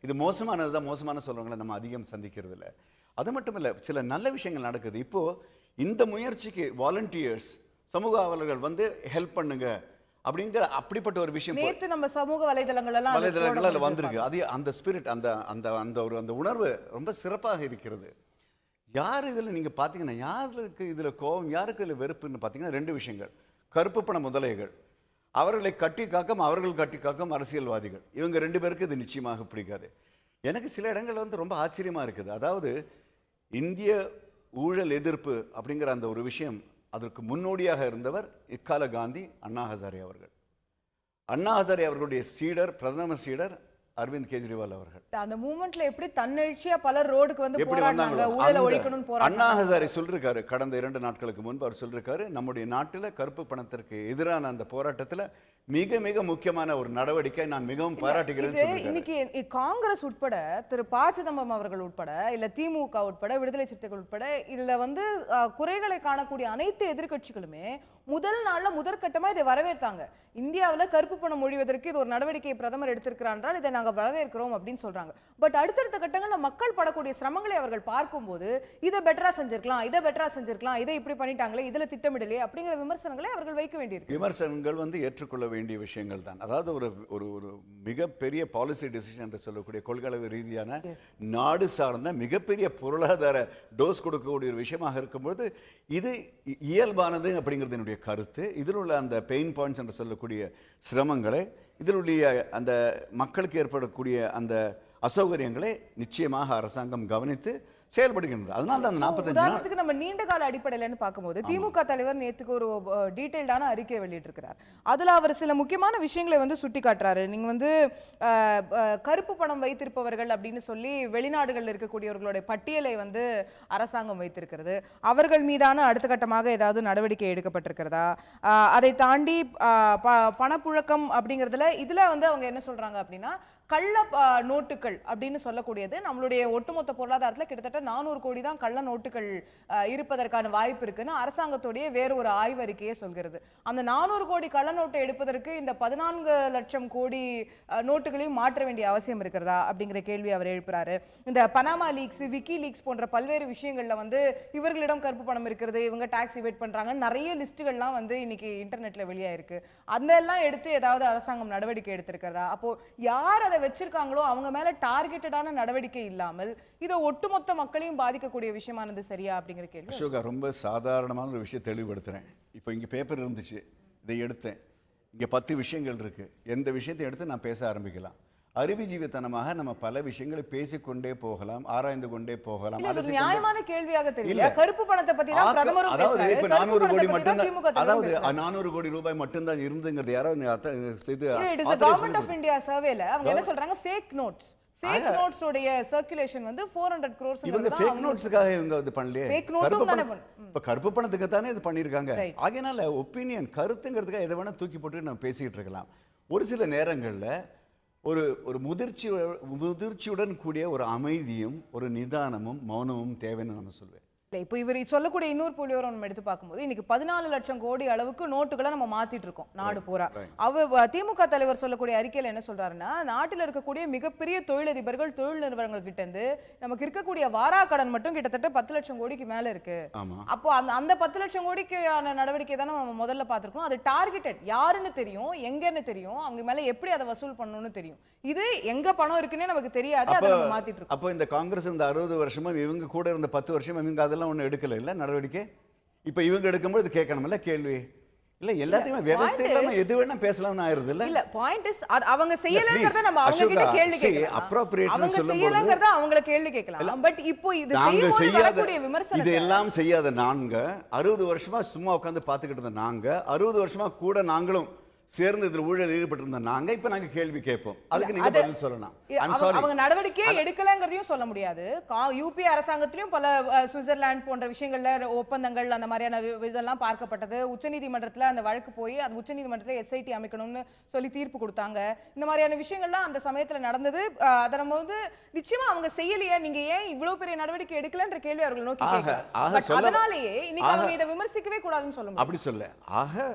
இது மோசமானது தான் மோசமான சொல்கிறவங்களை நம்ம அதிகம் சந்திக்கிறது இல்லை. அது மட்டும் இல்லை, சில நல்ல விஷயங்கள் நடக்குது. இப்போது இந்த முயற்சிக்கு வாலண்டியர்ஸ், சமூக ஆர்வலர்கள் வந்து ஹெல்ப் பண்ணுங்க அப்படிங்கிற அப்படிப்பட்ட ஒரு விஷயம் நேத்து நம்ம சமூக வலைதளங்கள்ல வந்திருக்கு. அது அந்த ஸ்பிரிட், அந்த உணர்வு ரொம்ப சிறப்பாக இருக்கிறது. யார் இதில் நீங்கள் பார்த்தீங்கன்னா யாருக்கு இதில் கோபம், யாருக்கு இதில் வெறுப்புன்னு பார்த்தீங்கன்னா 2 விஷயங்கள். கருப்பு பண முதலைகள், அவர்களை கட்டி காக்கும், அவர்கள் கட்டி காக்கும் அரசியல்வாதிகள், இவங்க 2 பேருக்கு இது நிச்சயமாக பிடிக்காது. எனக்கு சில இடங்கள் வந்து ரொம்ப ஆச்சரியமாக இருக்குது. அதாவது இந்திய ஊழல் எதிர்ப்பு அப்படிங்கிற அந்த ஒரு விஷயம், அதற்கு முன்னோடியாக இருந்தவர் இக்கால காந்தி அண்ணா ஹசாரே அவர்கள். அண்ணா ஹசாரே அவர்களுடைய சீடர், பிரதம சீடர் அரவிந்த் கெஜ்ரிவால் அவர்கள். அந்த மூவ்மெண்ட்ல எப்படி தன்னெழுச்சியா பலர் ரோடுக்கு வந்து போராடினாங்க, ஊழலை ஒழிக்கணும்னு போராடினாங்க. அண்ணா ஹசாரே சொல்லிருக்காரு, கடந்த 2 நாட்களுக்கு முன்பு அவர் சொல்லிருக்காரு, நம்முடைய நாட்டில் கருப்பு பணத்திற்கு எதிரான அந்த போராட்டத்தில் மிக மிக முக்கியமான ஒரு நடவடிக்கை நான் மிகவும் பாராட்டுகிறேன். இன்னைக்கு காங்கிரஸ் உட்பட, திரு ப. சிதம்பரம் அவர்கள் உட்பட, இல்ல திமுக உட்பட, விடுதலை சிறுத்தைகள் உட்பட, இதுல வந்து குறைகளை காணக்கூடிய அனைத்து எதிர்க்கட்சிகளுமே முதல் நாள்ல முதற்கட்டமா இதை வரவேற்றாங்க. இந்தியாவில் கருப்பு பணம் ஒழிவதற்கு இது ஒரு நடவடிக்கை பிரதமர் எடுத்திருக்கிறார், இதை நாங்கள் வரவேற்கிறோம் அப்படின்னு சொல்றாங்க. பட் அடுத்தடுத்த கட்டங்களில் மக்கள் படக்கூடிய சிரமங்களை அவர்கள் பார்க்கும்போது இதை பெட்டரா செஞ்சிருக்கலாம், இதை இப்படி பண்ணிட்டாங்களே, இதுல திட்டமிடலையே அப்படிங்கிற விமர்சனங்களை அவர்கள் வைக்க வேண்டியிருக்கு. விமர்சனங்கள் வந்து ஏற்றுக்கொள்ள வேண்டிய விஷயங்கள் தான். அதாவது ஒரு மிகப்பெரிய பாலிசி டிசிஷன் என்று சொல்லக்கூடிய கொள்கை ரீதியான நாடு சார்ந்த மிகப்பெரிய பொருளாதார டோஸ் கொடுக்கக்கூடிய ஒரு விஷயமாக இருக்கும்போது இது இயல்பானது அப்படிங்கிறது என்னுடைய கருத்து. இதில் உள்ள அந்த பெயின் பாயிண்ட்ஸ் என்று சொல்லக்கூடிய சிரமங்களை, இதில் உள்ள அந்த மக்களுக்கு ஏற்படக்கூடிய அந்த அசௌகரியங்களை நிச்சயமாக அரசாங்கம் கவனித்து செயல்படுகின்றது. அதனால தான் அந்த 45 நாள். உதாரணத்துக்கு நம்ம நீண்ட கால அடிப்படையிலன்னு பார்க்கும்போது திமுக தலைவர் நேத்துக்கு ஒரு டீடைல்டான அறிக்கையை வெளியிட்டிருக்கிறார். அதுல அவர் சில முக்கியமான விஷயங்களை வந்து சுட்டி காட்டுறாரு. நீங்க வந்து கருப்பு பணம் வைத்திருப்பவர்கள் அப்படின்னு சொல்லி வெளிநாடுகளில் இருக்கக்கூடியவர்களுடைய பட்டியலை வந்து அரசாங்கம் வைத்திருக்கிறது. அவர்கள் மீதான அடுத்த கட்டமாக ஏதாவது நடவடிக்கை எடுக்கப்பட்டிருக்கிறதா? அதை தாண்டி பணப்புழக்கம் அப்படிங்கிறதுல இதுல வந்து அவங்க என்ன சொல்றாங்க அப்படின்னா கள்ள நோட்டுகள் அப்படின்னு சொல்லக்கூடியது நம்மளுடைய ஒட்டுமொத்த பொருளாதாரத்தில் கிட்டத்தட்ட 400 கோடி தான் கள்ள நோட்டுகள் இருப்பதற்கான வாய்ப்பு இருக்குன்னு அரசாங்கத்துடைய வேறு ஒரு ஆய்வறிக்கையே சொல்கிறது. அந்த 400 கோடி கள்ள நோட்டை எடுப்பதற்கு இந்த 14 லட்சம் கோடி நோட்டுகளையும் மாற்ற வேண்டிய அவசியம் இருக்கிறதா அப்படிங்கிற கேள்வி அவர் எழுப்புறாரு. இந்த பனாமா லீக்ஸ், விக்கி லீக்ஸ் போன்ற பல்வேறு விஷயங்கள்ல வந்து இவர்களிடம் கருப்பு பணம் இருக்கிறது, இவங்க டாக்ஸ் இவேட் பண்றாங்க, நிறைய லிஸ்ட்டுகள்லாம் வந்து இன்னைக்கு இன்டர்நெட்ல வெளியாயிருக்கு. அதெல்லாம் எடுத்து ஏதாவது அரசாங்கம் நடவடிக்கை எடுத்திருக்கிறதா? அப்போ யார் அதை வச்சிருக்காங்களோ அவங்க மேல டார்கெட்டடான நடவடிக்கை இல்லாமல் இதை ஒட்டுமொத்த மக்களையும் பாதிக்கக்கூடிய விஷயமானது சரியா அப்படிங்கிற கேள்வி. அசோகா, ரொம்ப சாதாரணமான ஒரு விஷயம் தெளிவுபடுத்துறேன். இப்போ இங்க பேப்பர் இருந்துச்சு, இதை எடுத்தேன். இங்க 10 விஷயங்கள் இருக்கு. எந்த விஷயத்தை எடுத்து நான் பேச ஆரம்பிக்கலாம். அறிவுஜீவித்தனமாக நம்ம பல விஷயங்களை பேசிக்கொண்டே போகலாம், ஆராய்ந்து கொண்டே போகலாம். அது நியாயமான கேள்வியாக தெரியல. கருப்பு பணத்தை பத்தி தான் பிரதமரும் அதாவது பேசுறாரு. இப்ப 400 கோடி மட்டும் தான், அதாவது பேசுறாரு. 400 கோடி ரூபாய் மட்டும் தான் இருந்துங்கிறது யாராவது இது It is a government of India surveyல அவங்க என்ன சொல்றாங்க? fake notes. fake notes உடைய circulation வந்து 400 crores. இவங்க fake notesக்காக இவங்க இது பண்ணலையே. fake note இப்ப கருப்பு பணத்துக்கு தானே இது பண்ணிருக்காங்க. ஆகையால ஒபினியன் கருத்துங்கிறதுக்காக எதை வேணா தூக்கி போட்டு நம்ம பேசிட்டு இருக்கலாம். ஒரு சில நேரங்கள்ல ஒரு முதிர்ச்சியுடன் கூடிய ஒரு அமைதியும் ஒரு நிதானமும் மௌனமும் தேவைன்னு நான் சொல்வேன். இப்போ இவர் சொல்லக்கூடிய இன்னொரு புள்ளியோரம் நம்ம எடுத்து பார்க்கும்போது இன்னைக்கு 14 லட்சம் கோடி அளவுக்கு நோட்டுகளை நம்ம மாத்திட்டு இருக்கோம் நாடு பூரா. திமுக தலைவர் சொல்லக்கூடிய அறிக்கையில என்ன சொல்றாருன்னா, நாட்டில் இருக்கக்கூடிய மிகப்பெரிய தொழிலதிபர்கள், தொழில் நிறுவனங்கள் கிட்ட இருந்து நமக்கு இருக்கக்கூடிய வாரா கடன் மட்டும் கிட்டத்தட்ட 10 லட்சம் கோடிக்கு மேல இருக்கு. அப்போ அந்த 10 லட்சம் கோடிக்கான நடவடிக்கை தானே நம்ம முதல்ல பார்த்திருக்கோம். அது டார்கெட்டட், யாருன்னு தெரியும், எங்கன்னு தெரியும், அவங்க மேல எப்படி அதை வசூல் பண்ணணும்னு தெரியும். இது எங்க பணம் இருக்குன்னே நமக்கு தெரியாது, அதை நம்ம மாத்திட்டு இருக்கோம். அப்போ இந்த காங்கிரஸ் இந்த 60 வருஷமா இவங்க கூட இருந்த 10 வருஷம் இவங்க அதெல்லாம் ஒண்ணு எடுக்கல இல்ல நடவடிக்கை. இப்ப இவங்க எடுக்கும்போது கேட்கணும்ல கேள்வி. இல்ல எல்லாத்தையும் விவசாய இல்லாம எது வேணா பேசலாம்னு ஆயிருது இல்ல. இல்ல பாயிண்ட் இஸ் அவங்க செய்யலங்கறத நம்ம அவங்க கிட்ட கேள்வி கேட்கலாம். அப்ரோப்ரியேட்னு சொல்லும்போது செய்யலங்கறத அவங்கள கேள்வி கேட்கலாம். பட் இப்போ இது செய்யக்கூடிய விமர்சனம், இதெல்லாம் செய்யாத நாங்க 60 வருஷமா சும்மா உட்கார்ந்து பாத்துக்கிட்டு இருந்த நாங்க 60 வருஷமா கூட நாங்களும் சேர்ந்து இதில் ஊழல் ஈடுபட்டிருந்த நாங்க இப்ப நாங்க கேள்வி கேட்போம். அதுக்கு நீங்க பதில் சொல்லணும். அவங்க நடவடிக்கையே எடுக்கலங்கிறதையும் சொல்ல முடியாது. யூபி அரசாங்கத்திலும் பல சுவிட்சர்லாந்து போன்ற விஷயங்கள்ல ஒப்பந்தங்கள் அந்த மாதிரியான இதெல்லாம் பார்க்கப்பட்டது. உச்சநீதிமன்றத்துல அந்த வழக்கு போய் அது உச்சநீதிமன்றத்துல SIT அமைக்கணும்னு சொல்லி தீர்ப்பு கொடுத்தாங்க. இந்த மாதிரியான விஷயங்கள்லாம் அந்த சமயத்துல நடந்தது. அதை நம்ம வந்து நிச்சயமா அவங்க செய்யலையே, நீங்க ஏன் இவ்வளவு பெரிய நடவடிக்கை எடுக்கலன்ற கேள்வி அவர்கள் நோக்கி கேட்கலாம். அதனாலேயே இன்னைக்கு அவங்க இதை விமர்சிக்கவே கூடாதுன்னு சொல்ல முடியும். அப்படி சொல்ல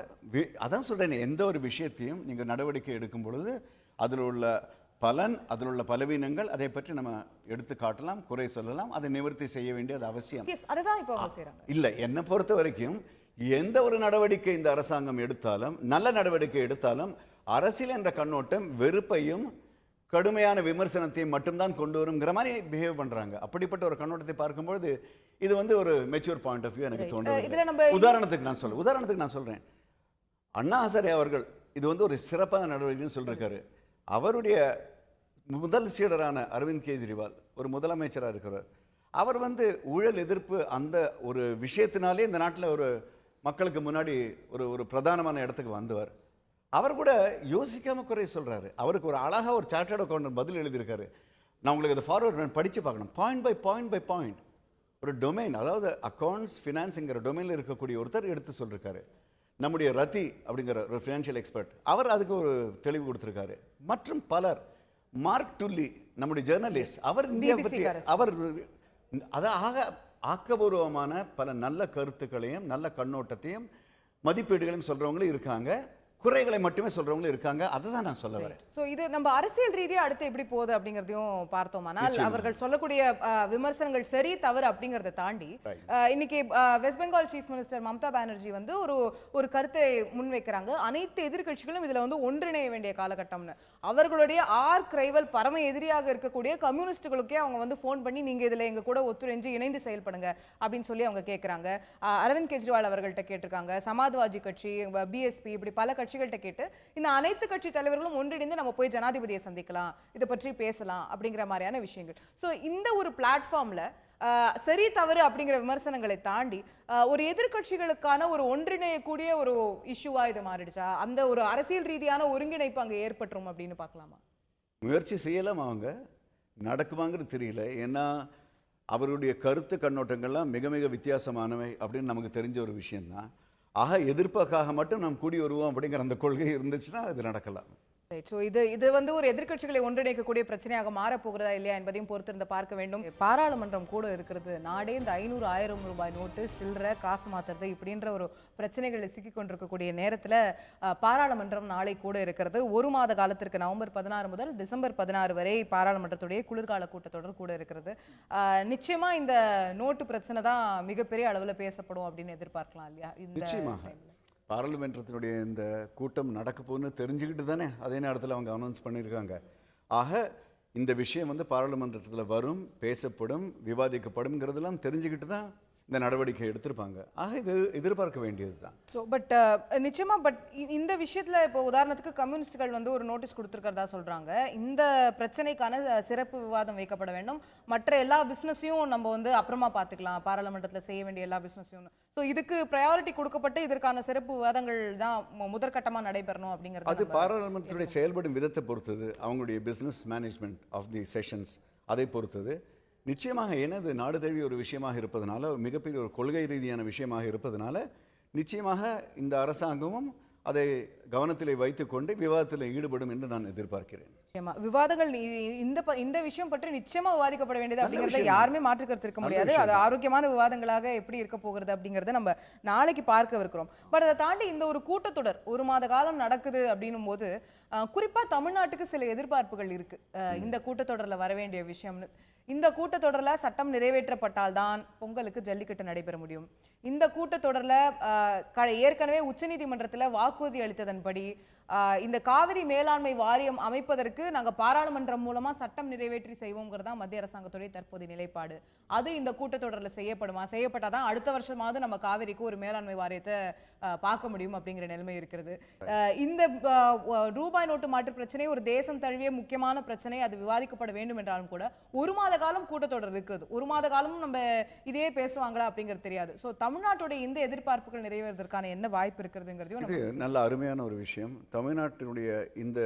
அதான் சொல்றேன். எந்த ஒரு விஷயத்தையும் நீங்க நடவடிக்கை எடுக்கும் பொழுது அதில் உள்ள பலன், அதில் உள்ள பலவீனங்கள், அதை பற்றி நம்ம எடுத்து காட்டலாம், குறை சொல்லலாம், அதை நிவர்த்தி செய்ய வேண்டியது அவசியம். இல்ல என்னை பொறுத்த வரைக்கும் எந்த ஒரு நடவடிக்கை இந்த அரசாங்கம் எடுத்தாலும், நல்ல நடவடிக்கை எடுத்தாலும் அரசியல் என்ற கண்ணோட்டம் வெறுப்பையும் கடுமையான விமர்சனத்தையும் மட்டும்தான் கொண்டு வருங்கிற மாதிரி பிஹேவ் பண்றாங்க. அப்படிப்பட்ட ஒரு கண்ணோட்டத்தை பார்க்கும்போது இது வந்து ஒரு மெச்சூர் பாயிண்ட் ஆஃப் வியூ எனக்கு தோன்றுது. உதாரணத்துக்கு நான் சொல்றேன், அண்ணா ஹசாரே அவர்கள் இது வந்து ஒரு சிறப்பான நடவடிக்கைன்னு சொல்லிருக்காரு. அவருடைய முதல் சீடரான அரவிந்த் கெஜ்ரிவால் ஒரு முதலமைச்சராக இருக்கிறார். அவர் வந்து ஊழல் எதிர்ப்பு அந்த ஒரு விஷயத்தினாலே இந்த நாட்டில் ஒரு மக்களுக்கு முன்னாடி ஒரு பிரதானமான இடத்துக்கு வந்தவர். அவர் கூட யோசிக்காம குறை சொல்றாரு. அவருக்கு ஒரு அழகா ஒரு சார்ட்டர்ட் அக்கௌண்டன்ட் பதில் எழுதியிருக்காரு. நான் உங்களுக்கு அதை ஃபார்வர்ட் படிச்சு பார்க்கணும். பாயிண்ட் பை பாயிண்ட் ஒரு டொமைன், அதாவது அக்கௌண்ட்ஸ் ஃபினான்ஸுங்கிற டொமைனில் இருக்கக்கூடிய ஒருத்தர் எடுத்து சொல்லிருக்காரு. நம்முடைய ரத்தி அப்படிங்கிற ஒரு ஃபினான்ஷியல் எக்ஸ்பர்ட், அவர் அதுக்கு ஒரு தெளிவு கொடுத்திருக்காரு. மற்றும் பலர், மார்க் டுல்லி நம்முடைய ஜெர்னலிஸ்ட், அவர் இந்தியா பற்றி அவர் அதாக ஆக்கபூர்வமான பல நல்ல கருத்துக்களையும் நல்ல கண்ணோட்டத்தையும் மதிப்பீடுகளையும் சொல்றவங்களும் இருக்காங்க, குறைகளை மட்டுமே சொல்றவங்களும் இருக்காங்க. அதுதான் நான் சொல்ல வரேன். சோ இது நம்ம அரசியல் ரீதியா அடுத்து எப்படி போகுது அப்படிங்கறதையும் பார்த்தோமானால் அவர்கள் சொல்லக்கூடிய விமர்சனங்கள் சரி தவறு அப்படிங்கறத தாண்டி இன்னைக்கு west Bengal chief minister Mamata Banerjee வந்து ஒரு கருத்தை முன்வைக்கிறாங்க. அனைத்து எதிர்க்கட்சிகளும் இதுல வந்து ஒன்றிணைய வேண்டிய காலகட்டம்னு. அவர்களுடைய ஆர்க் ரைவல் பரம எதிரியாக இருக்கக்கூடிய கம்யூனிஸ்டுகளுக்கே அவங்க வந்து போன் பண்ணி நீங்க இதுல எங்க கூட ஒத்துழைஞ்சு இணைந்து செயல்படுங்க அப்படின்னு சொல்லி அவங்க கேட்கறாங்க. அரவிந்த் கெஜ்ரிவால் அவர்கள்ட்ட கேட்டிருக்காங்க. சமாஜ்வாதி கட்சி, BSP, இப்படி பல கட்சி கட்சிகள்கிட்ட கேட்டு இந்த அனைத்து கட்சி தலைவர்களும் ஒன்றிணைந்து நம்ம போய் ஜனாதிபதியை சந்திக்கலாம், இதை பற்றி பேசலாம் அப்படிங்கிற மாதிரியான விஷயங்கள். ஸோ இந்த ஒரு பிளாட்ஃபார்ம்ல சரி தவறு அப்படிங்கிற விமர்சனங்களை தாண்டி ஒரு எதிர்கட்சிகளுக்கான ஒரு ஒன்றிணையக்கூடிய ஒரு இஷ்யூவா இது மாறிடுச்சா? அந்த ஒரு அரசியல் ரீதியான ஒருங்கிணைப்பு அங்க ஏற்பட்டுரும் அப்படின்னு பார்க்கலாமா? முயற்சி செய்யலாம், அவங்க நடக்குமாங்கிறது தெரியல. ஏன்னா அவருடைய கருத்து கண்ணோட்டங்கள்லாம் மிக மிக வித்தியாசமானவை அப்படின்னு நமக்கு தெரிஞ்ச ஒரு விஷயம்தான். ஆக எதிர்ப்புக்காக மட்டும் நாம் கூடி வருவோம் அப்படிங்கிற அந்த கொள்கை இருந்துச்சுன்னா அது நடக்கலாம். ஸோ இது வந்து ஒரு எதிர்க்கட்சிகளை ஒன்றிணைக்கக்கூடிய பிரச்சனையாக மாறப்போகிறதா இல்லையா என்பதையும் பொறுத்திருந்து பார்க்க வேண்டும். பாராளுமன்றம் கூட இருக்கிறது. நாடே இந்த 500,000 ரூபாய் நோட்டு சில்லற காசு மாத்துறது இப்படின்ற ஒரு பிரச்சனைகளை சிக்கிக் கொண்டிருக்கக்கூடிய நேரத்தில் பாராளுமன்றம் நாளை கூட இருக்கிறது. ஒரு மாத காலத்திற்கு நவம்பர் 16 முதல் டிசம்பர் 16 வரை பாராளுமன்றத்துடைய குளிர்கால கூட்டத்தொடர் கூட இருக்கிறது. நிச்சயமா இந்த நோட்டு பிரச்சனை தான் மிகப்பெரிய அளவில் பேசப்படும் அப்படின்னு எதிர்பார்க்கலாம் இல்லையா? நிச்சயமாக பாராளுமன்றத்தினுடைய இந்த கூட்டம் நடக்க போகுன்னு தெரிஞ்சுக்கிட்டு தானே அதே நேரத்தில் அவங்க அனௌன்ஸ் பண்ணியிருக்காங்க. ஆக இந்த விஷயம் வந்து பாராளுமன்றத்தில் வரும், பேசப்படும், விவாதிக்கப்படும்ங்கிறதெல்லாம் தெரிஞ்சுக்கிட்டு தான் இந்த நடவடிக்கை எடுத்திருப்பாங்க. ஆக இது எதிர்பார்க்க வேண்டியது தான். ஸோ நிச்சயமா இந்த விஷயத்துல இப்போ உதாரணத்துக்கு கம்யூனிஸ்டுகள் வந்து ஒரு நோட்டீஸ் கொடுத்துருக்கிறதா சொல்றாங்க. இந்த பிரச்சனைக்கான சிறப்பு விவாதம் வைக்கப்பட வேண்டும், மற்ற எல்லா பிசினஸையும் நம்ம வந்து அப்புறமா பார்த்துக்கலாம், பாராளுமன்றத்தில் செய்ய வேண்டிய எல்லா பிசினஸையும். ஸோ இதுக்கு ப்ரையாரிட்டி கொடுக்கப்பட்டு இதற்கான சிறப்பு விவாதங்கள் தான் முதற்கட்டமா நடைபெறணும் அப்படிங்கிறது. அது பாராளுமன்றத்துடைய செயல்படும் விதத்தை பொறுத்தது, அவங்களுடைய business management of the sessions அதை பொறுத்தது. நிச்சயமாக எனது நாடு தழுவிய ஒரு விஷயமாக இருப்பதனால, மிகப்பெரிய ஒரு கொள்கை ரீதியான விஷயமாக இருப்பதனால நிச்சயமாக இந்த அரசாங்கமும் அதை கவனத்தில் வைத்துக்கொண்டு விவாதத்தில் ஈடுபடும் என்று நான் எதிர்பார்க்கிறேன். விவாதங்கள் இந்த விஷயம் பற்றி நிச்சயமா விவாதிக்கப்பட வேண்டியது அப்படிங்கறத யாருமே மாற்று கருத்து இருக்க முடியாது. அது ஆரோக்கியமான விவாதங்களாக எப்படி இருக்க போகிறது அப்படிங்கறத நம்ம நாளைக்கு பார்க்க இருக்கிறோம். பட் அதை தாண்டி இந்த ஒரு கூட்டத்தொடர் ஒரு மாத காலம் நடக்குது அப்படின்னும் போது குறிப்பா தமிழ்நாட்டுக்கு சில எதிர்பார்ப்புகள் இருக்கு. இந்த கூட்டத்தொடர்ல வர வேண்டிய விஷயம்னு, இந்த கூட்டத்தொடர்ல சட்டம் நிறைவேற்றப்பட்டால்தான் பொங்கலுக்கு ஜல்லிக்கட்டு நடைபெற முடியும். இந்த கூட்டத்தொடர்ல ஏற்கனவே உச்சநீதிமன்றத்துல வாக்குறுதி அளித்ததன்படி இந்த காவிரி மேலாண்மை வாரியம் அமைப்பதற்கு நாங்க பாராளுமன்றம் மூலமா சட்டம் நிறைவேற்றி செய்வோங்கிறதா மத்திய அரசாங்கத்துடைய தற்போதைய நிலைப்பாடு. அது இந்த கூட்டத்தொடர்ல செய்யப்படுமா? செய்யப்பட்டாதான் அடுத்த வருஷமாவது நம்ம காவிரிக்கு ஒரு மேலாண்மை வாரியத்தை பார்க்க முடியும் அப்படிங்கிற நிலைமை இருக்கிறது. இந்த ரூபாய் நோட்டு மாற்று பிரச்சனை ஒரு தேசம் தழுவிய முக்கியமான பிரச்சனை, அது விவாதிக்கப்பட வேண்டும் என்றாலும் கூட ஒரு மாத காலம் கூட்டத்தொடர் இருக்கிறது. ஒரு மாத காலமும் நம்ம இதே பேசுவாங்களா அப்படிங்கிறது தெரியாது. ஸோ தமிழ்நாட்டுடைய இந்த எதிர்பார்ப்புகள் நிறைவேறதற்கான என்ன வாய்ப்பு இருக்கிறதுங்கிறதையும் நல்ல அருமையான ஒரு விஷயம். தமிழ்நாட்டினுடைய இந்த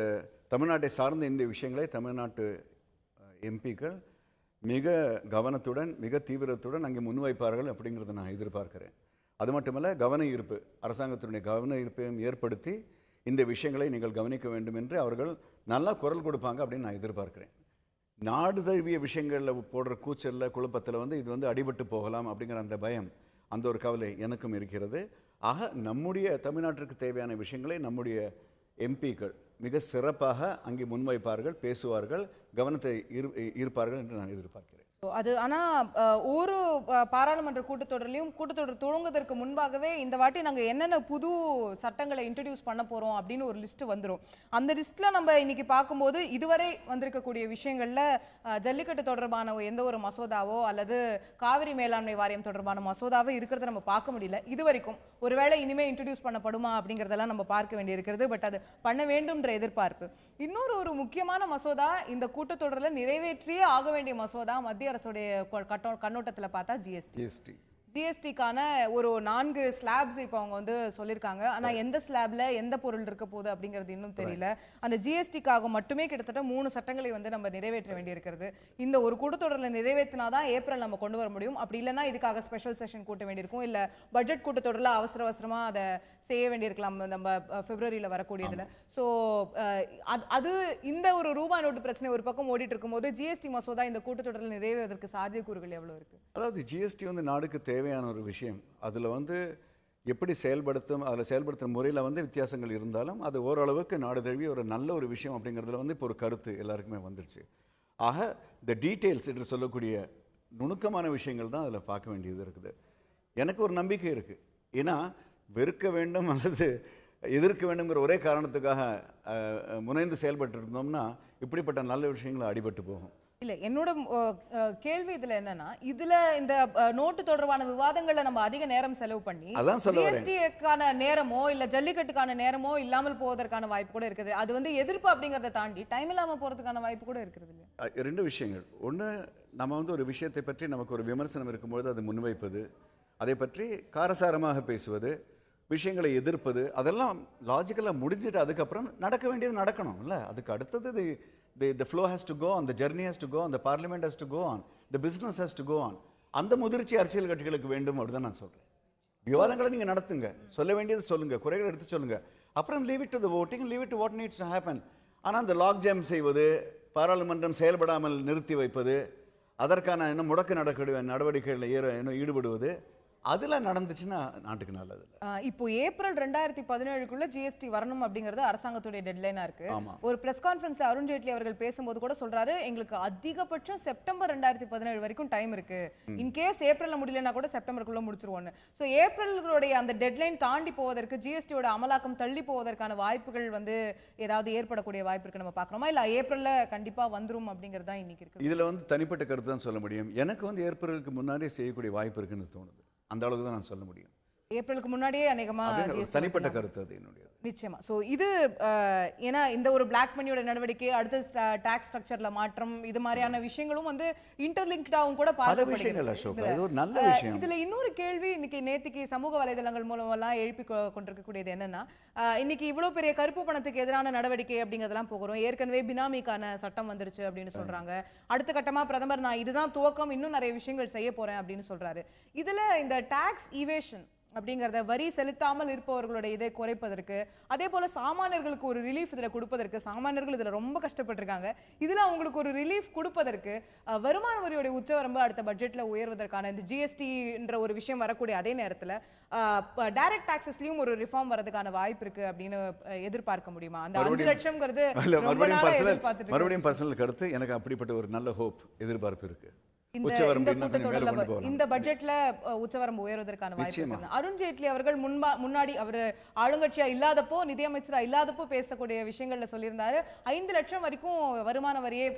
தமிழ்நாட்டை சார்ந்த இந்த விஷயங்களை தமிழ்நாட்டு எம்பிக்கள் மிக கவனத்துடன் மிக தீவிரத்துடன் அங்கே முன்வைப்பார்கள் அப்படிங்கிறத நான் எதிர்பார்க்கிறேன். அது மட்டுமல்ல, கவன ஈர்ப்பு, அரசாங்கத்தினுடைய கவன ஈர்ப்பையும் ஏற்படுத்தி இந்த விஷயங்களை நீங்கள் கவனிக்க வேண்டும் என்று அவர்கள் நல்லா குரல் கொடுப்பாங்க அப்படின்னு நான் எதிர்பார்க்கிறேன். நாடு தழுவிய விஷயங்களில் போடுற கூச்சலில் குழப்பத்தில் வந்து இது வந்து அடிபட்டு போகலாம் அப்படிங்கிற அந்த பயம், அந்த ஒரு கவலை எனக்கும் இருக்கிறது. ஆக நம்முடைய தமிழ்நாட்டிற்கு தேவையான விஷயங்களை நம்முடைய எம்பிக்கள் மிக சிறப்பாக அங்கே முன்வைப்பார்கள், பேசுவார்கள், கவனத்தை ஈர்ப்பார்கள் என்று நான் எதிர்பார்க்கிறேன். அது ஆனா ஒரு பாராளுமன்ற கூட்டத்தொடர் துவங்குவதற்கு முன்பாகவே இந்த வாட்டி நாங்க என்னென்ன புது சட்டங்களை இன்ட்ரடியூஸ் பண்ண போறோம் அப்படின்னு ஒரு லிஸ்ட் வந்துடும். அந்த லிஸ்ட்ல நம்ம இன்னைக்கு பார்க்கும்போது இதுவரை வந்திருக்கக்கூடிய விஷயங்கள்ல ஜல்லிக்கட்டு தொடர்பான எந்த ஒரு மசோதாவோ அல்லது காவிரி மேலாண்மை வாரியம் தொடர்பான மசோதாவோ இருக்கிறத நம்ம பார்க்க முடியல இது வரைக்கும். ஒருவேளை இனிமே இன்ட்ரடியூஸ் பண்ணப்படுமா அப்படிங்கறதெல்லாம் நம்ம பார்க்க வேண்டியிருக்கிறது. பட் அது பண்ண வேண்டும்ன்ற எதிர்பார்ப்பு. இன்னொரு முக்கியமான மசோதா இந்த கூட்டத்தொடரில் நிறைவேற்றியே ஆக வேண்டிய மசோதா மத்திய அரசுடைய கண்ணோட்டத்தில் பார்த்தா ஜிஎஸ்டிக்கான ஒரு 4 ஸ்லாப்ஸ் இப்போ அவங்க வந்து சொல்லியிருக்காங்க. ஆனா எந்த ஸ்லாப்ல எந்த பொருள் இருக்க போகுது அப்படிங்கிறது இன்னும் தெரியல. அந்த ஜிஎஸ்டிக்காக மட்டுமே கிட்டத்தட்ட 3 சட்டங்களை வந்து நம்ம நிறைவேற்ற வேண்டியிருக்கிறது. இந்த ஒரு கூட்டத்தொடரில் நிறைவேற்றினாதான் ஏப்ரல் நம்ம கொண்டு வர முடியும். அப்படி இல்லைன்னா இதுக்காக ஸ்பெஷல் செஷன் கூட்ட வேண்டியிருக்கும், இல்ல பட்ஜெட் கூட்டத்தொடரில் அவசரமா அதை செய்ய வேண்டியிருக்கலாம் நம்ம பிப்ரவரியில வரக்கூடியதுல. ஸோ அது இந்த ஒரு ரூபாய் நோட்டு பிரச்சனை ஒரு பக்கம் ஓடிட்டு இருக்கும்போது ஜிஎஸ்டி மசோதா இந்த கூட்டத்தொடரில் நிறைவேறதற்கு சாத்தியக்கூறுகள் எவ்வளவு இருக்கு? அதாவது ஜிஎஸ்டி வந்து நாடுக்கு தேவையான ஒரு விஷயம். அதில் வந்து எப்படி செயல்படுத்தும் முறையில் வந்து வித்தியாசங்கள் இருந்தாலும் அது ஓரளவுக்கு நாடு தழுவிய ஒரு நல்ல ஒரு விஷயம் அப்படிங்கிறதுல வந்து இப்போ ஒரு கருத்து எல்லாருக்குமே வந்துருச்சு. ஆக இந்த டீட்டெயில்ஸ் என்று சொல்லக்கூடிய நுணுக்கமான விஷயங்கள் தான் அதில் பார்க்க வேண்டியது இருக்குது. எனக்கு ஒரு நம்பிக்கை இருக்குது. ஏன்னா வெறுக்க வேண்டும் அல்லது எதிர்க்க வேண்டுங்கிற ஒரே காரணத்துக்காக முனைந்து செயல்பட்டு இருந்தோம்னா இப்படிப்பட்ட நல்ல விஷயங்களை அடிபட்டு போகும். இல்ல என்னோட கேள்வி இதுல என்னன்னா, இதுல இந்த நோட்டு தொடர்பான விவாதங்கள்ல நம்ம அதிக நேரம் செலவு பண்ணி அதான் சொல்ல வரேன். ஜிஎஸ்டிக்கான நேரமோ இல்ல ஜல்லிக்கட்டுக்கான நேரமோ இல்லாமல் போவதற்கான வாய்ப்பு கூட இருக்குது. அது வந்து எதிர்ப்பு அப்படிங்கறத தாண்டி டைம் இல்லாம போறதுக்கான வாய்ப்பு கூட இருக்குது இல்லையா? ரெண்டு விஷயங்கள். ஒன்று, நம்ம வந்து ஒரு விஷயத்தை பற்றி நமக்கு ஒரு விமர்சனம் இருக்கும்பொழுது அதை முன்வைப்பது, அதை பற்றி காரசாரமாக பேசுவது, விஷயங்களை எதிர்ப்பது, அதெல்லாம் லாஜிக்கலாக முடிஞ்சிட்டு அதுக்கப்புறம் நடக்க வேண்டியது நடக்கணும் இல்லை? அதுக்கு அடுத்தது the flow has to go on, the journey has to go on, the parliament has to go on, the business has to go on. அந்த முதிர்ச்சி அரசியல் கட்சிகளுக்கு வேண்டும் அப்படிதான் நான் சொல்றேன். விவாதங்களை நீங்க நடத்துங்க, சொல்ல வேண்டியது சொல்லுங்க, குறைகளை எடுத்து சொல்லுங்க, அப்புறம் leave it to the voting, leave it to what needs to happen. ஆனால் அந்த லாக் ஜாம் செய்வது, பாராளுமன்றம் செயல்படாமல் நிறுத்தி வைப்பது, அதற்கான இன்னும் முடக்க நடவடிக்கைகளில் ஈடுபடுவது, அதெல்லாம் நடந்துச்சுன்னா நாட்டுக்கு நல்லது. இப்போ ஏப்ரல் 2017க்குள்ள ஜிஎஸ்டி வரணும் அப்படிங்கிறது அரசாங்கத்துடைய டெட்லைனா இருக்கு. ஒரு பிரஸ் கான்ஃபரன்ஸ்ல அருண் ஜேட்லி அவர்கள் பேசும்போது கூட சொல்றாரு, எங்களுக்கு அதிகபட்சம் செப்டம்பர் 2017 வரைக்கும் டைம் இருக்கு, இன்கேஸ் ஏப்ரல்ல முடியலன்னா கூட செப்டம்பருக்குள்ள முடிச்சிருவோம். சோ ஏப்ரலுடைய அந்த டெட்லைன் தாண்டி போவதற்கு, ஜிஎஸ்டியோட அமலாக்கம் தள்ளி போவதற்கான வாய்ப்புகள் வந்து ஏதாவது ஏற்படக்கூடிய வாய்ப்பு இருக்கு நம்ம பார்க்கணுமா, இல்ல ஏப்ரல்ல கண்டிப்பா வந்துரும் அப்படிங்கிறது தான் இன்னைக்கு இருக்கு? இதுல வந்து தனிப்பட்ட கருத்து தான் சொல்ல முடியும். எனக்கு வந்து ஏப்ரலுக்கு முன்னாடியே செய்யக்கூடிய வாய்ப்பு இருக்குன்னு தோணுது. அந்த அளவுக்கு தான் நான் சொல்ல முடியும். ஏப்ரலுக்கு முன்னாடியே அநேகமா தனிப்பட்ட கருத்து அது என்னுடைய. நிச்சயமா. சோ இது ஏன்னா இந்த ஒரு பிளாக் மணியோட நடவடிக்கை, அடுத்த டாக்ஸ் ஸ்ட்ரக்சர்ல மாற்றம், இது மாதிரியான விஷயங்களும் வந்து இன்டர்லிங்க்டாவும் கூட பார்க்கப்படுகிறது. இது ஒரு நல்ல விஷயம். இதுல இன்னொரு கேள்வி நேத்திக்கு சமூக வலைதளங்கள் மூலம் எல்லாம் எழுப்பி கொண்டிருக்கக்கூடியது என்னன்னா, இன்னைக்கு இவ்வளவு பெரிய கருப்பு பணத்துக்கு எதிரான நடவடிக்கை அப்படிங்கறதெல்லாம் போகிறோம். ஏற்கனவே பினாமிக்கான சட்டம் வந்துருச்சு அப்படின்னு சொல்றாங்க. அடுத்த கட்டமா பிரதமர் நான் இதுதான் துவக்கம், இன்னும் நிறைய விஷயங்கள் செய்ய போறேன் அப்படின்னு சொல்றாரு. இதுல இந்த டாக்ஸ் ஈவேஷன் அப்படிங்கறத, வரி செலுத்தாமல் இருப்பவர்களுடைய இதை குறைப்பதற்கு, அதே போல சாமானியர்களுக்கு ஒரு ரிலீஃப் இதுல கொடுப்பதற்கு, சாமானியர்கள் இதுல ரொம்ப கஷ்டப்பட்டிருக்காங்க, இதுல அவங்களுக்கு ஒரு ரிலீஃப் கொடுப்பதற்கு வருமான வரியோட உச்சவரம்பு அடுத்த பட்ஜெட்ல உயர்வதற்கான இந்த ஜிஎஸ்டின்ற ஒரு விஷயம் வரக்கூடிய அதே நேரத்துல டைரக்ட் டாக்ஸஸ்லயும் ஒரு ரிஃபார்ம் வரதுக்கான வாய்ப்பு இருக்கு அப்படின்னு எதிர்பார்க்க முடியுமா? அந்த 5 லட்சம்ங்கிறது மறுபடியும் பர்சனல் கருத்து. எனக்கு அப்படிப்பட்ட ஒரு நல்ல ஹோப், எதிர்பார்ப்பு இருக்கு. இந்த பட்ஜெட்ல உச்சவரம்பு உயர்வதற்கான வாய்ப்பு இருக்கு. அருண் ஜேட்லி அவர்கள் முன்னாடி அவர் ஆளுங்கட்சியா இல்லாதப்போ, நிதியமைச்சரா இல்லாதப்போ பேசக்கூடிய விஷயங்கள்ல சொல்லியிருந்தாரு, 5 லட்சம் வரைக்கும் வருமான வரியே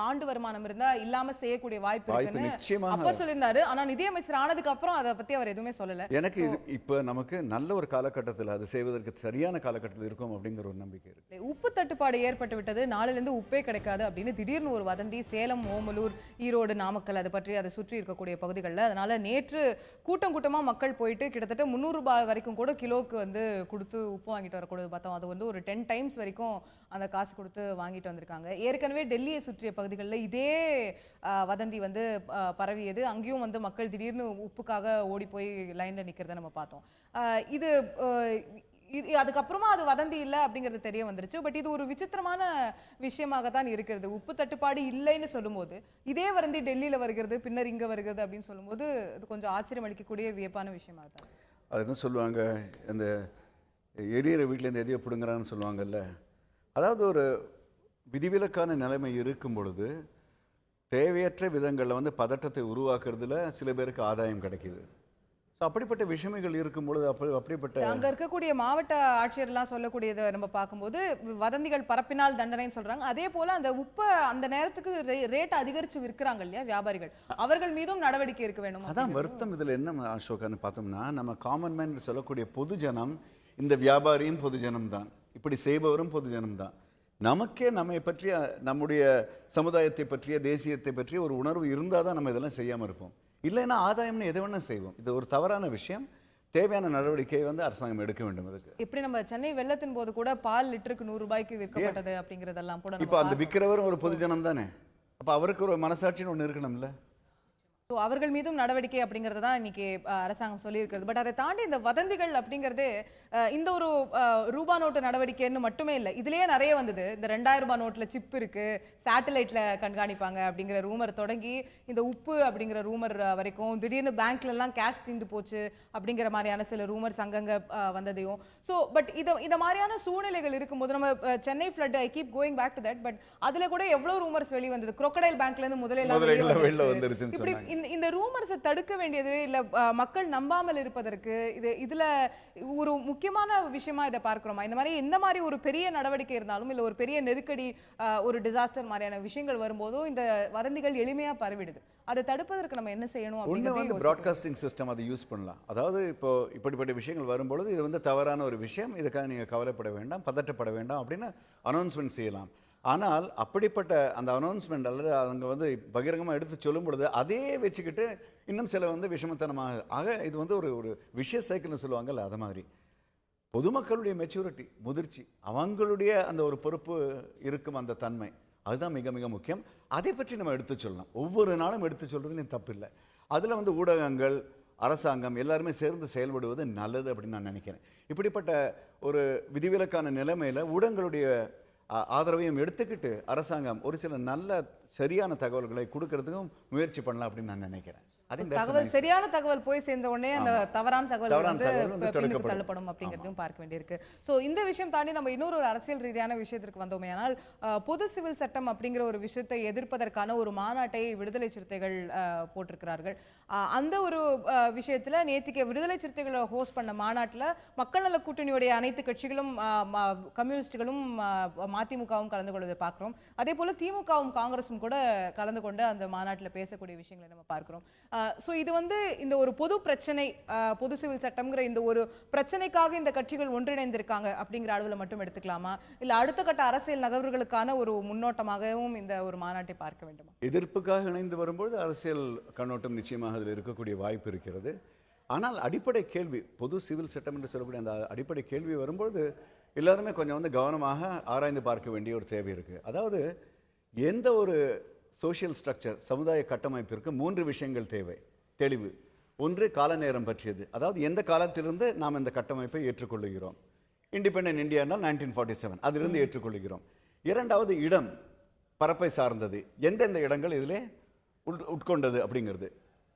ஆண்டு வருமானம் இருந்தா இல்லாம செய்யக்கூடிய வாய்ப்பு இருக்குன்னு அப்ப சொல்லியிருந்தாரு. ஆனா நிதியமைச்சர் ஆனதுக்கு அப்புறம் அதை பத்தி அவர் எதுவுமே சொல்லல. எனக்கு இப்ப நமக்கு நல்ல ஒரு காலகட்டத்தில் அது செய்வதற்கு சரியான காலகட்டத்தில் இருக்கும் அப்படிங்கிற ஒரு நம்பிக்கை இருக்கு. உப்பு தட்டுப்பாடு ஏற்பட்டு விட்டது, நாளில இருந்து உப்பே கிடைக்காது அப்படின்னு திடீர்னு ஒரு வதந்தி சேலம், ஓமலூர், ஈரோடு, நாமக்கல், அதை பற்றி அதை சுற்றி இருக்கக்கூடிய பகுதிகளில். அதனால நேற்று கூட்டமா மக்கள் போயிட்டு கிட்டத்தட்ட 300 ரூபாய் வரைக்கும் கூட கிலோக்கு வந்து கொடுத்து உப்பு வாங்கிட்டு வரக்கூடாது பார்த்தோம். அது வந்து ஒரு 10 டைம்ஸ் வரைக்கும் அந்த காசு கொடுத்து வாங்கிட்டு வந்திருக்காங்க. ஏற்கனவே டெல்லியை சுற்றிய பகுதிகளில் இதே வதந்தி வந்து பரவியது. அங்கேயும் வந்து மக்கள் திடீர்னு உப்புக்காக ஓடி போய் லைன்ல நிக்கிறத நம்ம பார்த்தோம். இது அதுக்கப்புறமா அது வதந்தி இல்லை அப்படிங்கிறது தெரிய வந்துருச்சு. பட் இது ஒரு விசித்திரமான விஷயமாக தான் இருக்கிறது. உப்பு தட்டுப்பாடு இல்லைன்னு சொல்லும்போது இதே வதந்தி டெல்லியில வருகிறது, பின்னர் இங்க வருகிறது அப்படின்னு சொல்லும்போது அது கொஞ்சம் ஆச்சரியம் அளிக்கக்கூடிய வியப்பான விஷயமாக தான். அது என்ன சொல்லுவாங்க, இந்த எரியிற வீட்டில் இருந்து எதையோ பிடுங்குறான்னு சொல்லுவாங்கல்ல. அதாவது ஒரு விதிவிலக்கான நிலைமை இருக்கும் பொழுது தேவையற்ற விதங்களில் வந்து பதட்டத்தை உருவாக்குறதுல சில பேருக்கு ஆதாயம் கிடைக்குது. அப்படிப்பட்ட விஷயங்கள் இருக்கும்பொழுது அப்படிப்பட்ட அங்க இருக்கக்கூடிய மாவட்ட ஆட்சியர்லாம் சொல்லக்கூடியதை நம்ம பார்க்கும்போது வதந்திகள் பரப்பினால் தண்டனைன்னு சொல்றாங்க. அதே போல அந்த உப்பை அந்த நேரத்துக்கு ரேட் அதிகரிச்சு விற்கிறாங்க இல்லையா வியாபாரிகள், அவர்கள் மீதும் நடவடிக்கை இருக்க வேண்டும். அதான் வருத்தம். இதுல என்ன அசோகான்னு பார்த்தோம்னா, நம்ம காமன் மேன் சொல்லக்கூடிய பொதுஜனம், இந்த வியாபாரியும் பொதுஜனம் தான், இப்படி செய்பவரும் பொதுஜனம் தான். நமக்கே நம்மை பற்றிய, நம்முடைய சமுதாயத்தை பற்றிய, தேசியத்தை பற்றிய ஒரு உணர்வு இருந்தால் தான் நம்ம இதெல்லாம் செய்யாமல் இருப்போம். இல்லைன்னா ஆதாயம்னு எதை வேணா செய்வோம். இது ஒரு தவறான விஷயம். தேவையான நடவடிக்கை வந்து அரசாங்கம் எடுக்க வேண்டும். அதுக்கு எப்படி நம்ம சென்னை வெள்ளத்தின் போது கூட பால் லிட்டருக்கு 100 ரூபாய்க்கு விற்கப்பட்டது அப்படிங்கறதெல்லாம் கூட இப்போ அந்த விற்கிறவரும் ஒரு பொதுஜனம் தானே. அப்ப அவருக்கு ஒரு மனசாட்சின்னு ஒன்று இருக்கணும்ல. ஸோ அவர்கள் மீதும் நடவடிக்கை அப்படிங்கிறது தான் இன்னைக்கு அரசாங்கம் சொல்லியிருக்கிறது. பட் அதை தாண்டி இந்த வதந்திகள் அப்படிங்கிறது இந்த ஒரு ரூபா நோட்டு நடவடிக்கைன்னு மட்டுமே இல்லை, இதுலயே நிறைய வந்தது. இந்த 2000 ரூபாய் நோட்டில் சிப் இருக்கு, சேட்டலைட்ல கண்காணிப்பாங்க அப்படிங்கிற ரூமர் தொடங்கி இந்த உப்பு அப்படிங்கிற ரூமர் வரைக்கும், திடீர்னு பேங்க்ல எல்லாம் கேஷ் தீர்ந்து போச்சு அப்படிங்கிற மாதிரியான சில ரூமர்ஸ் அங்கங்க வந்ததையும். ஸோ பட் இந்த மாதிரியான சூழ்நிலைகள் இருக்கும்போது நம்ம Chennai flood, I keep going back to that, but அதுல கூட எவ்வளவு ரூமர்ஸ் வெளியே வந்தது. குரோக்கடைல் பேங்க்ல இருந்து முதலில் வந்துருச்சு. இந்த ரூமர்ஸை தடுக்க வேண்டியது இல்ல மக்கள் நம்பாமல் இருப்பதற்கு இதுல ஒரு முக்கியமான விஷயமா இதை பார்க்கிறோமா? இந்த மாதிரி ஒரு பெரிய நடவடிக்கை இருந்தாலும் இல்ல ஒரு பெரிய நெருக்கடி ஒரு டிசாஸ்டர் மாதிரியான விஷயங்கள் வரும்போதோ இந்த வதந்திகள் எளிமையா பரவிடுது. அதை தடுப்பதற்கு நம்ம என்ன செய்யணும் அப்படிங்கிறது பிராட்காஸ்டிங் சிஸ்டம் அதை யூஸ் பண்ணலாம். அதாவது இப்போ இப்படிப்பட்ட விஷயங்கள் வரும்பொழுது இது வந்து தவறான ஒரு விஷயம், இதுக்காக நீங்க கவலைப்பட வேண்டாம், பதட்டப்பட வேண்டாம் அப்படின்னு அனௌன்ஸ்மெண்ட் செய்யலாம். ஆனால் அப்படிப்பட்ட அந்த அனௌன்ஸ்மெண்ட் அல்லது அவங்க வந்து பகிரங்கமாக எடுத்து சொல்லும் பொழுது அதே வச்சுக்கிட்டு இன்னும் சில வந்து விஷமத்தனமாக இது வந்து ஒரு விஷய சைக்கிள்னு சொல்லுவாங்கல்ல, அது மாதிரி பொதுமக்களுடைய மெச்சூரிட்டி, முதிர்ச்சி, அவங்களுடைய அந்த ஒரு பொறுப்பு இருக்கும் அந்த தன்மை, அதுதான் மிக மிக முக்கியம். அதை பற்றி நம்ம எடுத்து சொல்லலாம். ஒவ்வொரு நாளும் எடுத்து சொல்றதுலையும் தப்பு இல்லை. அதில் வந்து ஊடகங்கள், அரசாங்கம் எல்லாருமே சேர்ந்து செயல்படுவது நல்லது அப்படின்னு நான் நினைக்கிறேன். இப்படிப்பட்ட ஒரு விதிவிலக்கான நிலைமையில ஊடகங்களுடைய ஆதரவையும் எடுத்துக்கிட்டு அரசாங்கம் ஒரு சில நல்ல சரியான தகவல்களை கொடுக்கறதுக்கும் முயற்சி பண்ணலாம் அப்படின்னு நான் நினைக்கிறேன். சரியான தகவல் போய் சேர்ந்த உடனே அந்த தவறான தகவல் வந்து பின்னுக்கு தள்ளப்படும் அப்படிங்கிறதையும் பார்க்க வேண்டியிருக்கு. சோ இந்த விஷயம் தாண்டி நம்ம இன்னொரு அரசியல் ரீதியான விஷயத்திற்கு வந்தோமே, ஆனால் பொது சிவில் சட்டம் அப்படிங்கிற ஒரு விஷயத்தை எதிர்ப்பதற்கான ஒரு மாநாட்டை விடுதலை சிறுத்தைகள் போட்டிருக்கிறார்கள். அந்த ஒரு விஷயத்துல நேற்றுக்கு விடுதலை சிறுத்தைகளை ஹோஸ்ட் பண்ண மாநாட்டில் மக்கள் நல கூட்டணியுடைய அனைத்து கட்சிகளும் கம்யூனிஸ்டுகளும் மதிமுகவும் கலந்து கொள்வதை பார்க்கிறோம். அதே போல திமுகவும் காங்கிரஸும் கூட கலந்து கொண்டு அந்த மாநாட்டில் பேசக்கூடிய விஷயங்களை நம்ம பார்க்கிறோம். சோ இது வந்து இந்த ஒரு பொது பிரச்சனை, பொது சிவில் சட்டம்ங்கிற இந்த ஒரு பிரச்சனைக்காக இந்த கட்சிகள் ஒன்றிணைந்திருக்காங்க அப்படிங்கிற அளவில் மட்டும் எடுத்துக்கலாமா, இல்ல அடுத்த கட்ட அரசியல் நகர்வுகளுக்கான ஒரு முன்னோட்டமாகவும் இந்த ஒரு மாநாட்டை பார்க்க வேண்டுமா? எதிர்ப்புக்காக இணைந்து வரும்போது அரசியல் கண்ணோட்டம் நிச்சயமாக அதில் இருக்கக்கூடிய வாய்ப்பு இருக்கிறது. ஆனால் அடிப்படை கேள்வி, பொது சிவில் சட்டம் என்று சொல்லக்கூடிய அந்த அடிப்படை கேள்வி வரும்போது எல்லாருமே கொஞ்சம் வந்து கவனமாக ஆராய்ந்து பார்க்க வேண்டிய ஒரு தேவை இருக்கு. அதாவது எந்த ஒரு சோஷியல் ஸ்ட்ரக்சர், சமுதாய கட்டமைப்பிற்கு 3 விஷயங்கள் தேவை. தெளிவு. ஒன்று, கால நேரம் பற்றியது. அதாவது எந்த காலத்திலிருந்து நாம் இந்த கட்டமைப்பை ஏற்றுக்கொள்ளுகிறோம். இண்டிபெண்டன்ட் இந்தியானால் 1947 அதிலிருந்து ஏற்றுக்கொள்ளுகிறோம். இரண்டாவது, இடம், பரப்பை சார்ந்தது, எந்தெந்த இடங்கள் இதிலே உட்கொண்டது அப்படிங்கிறது.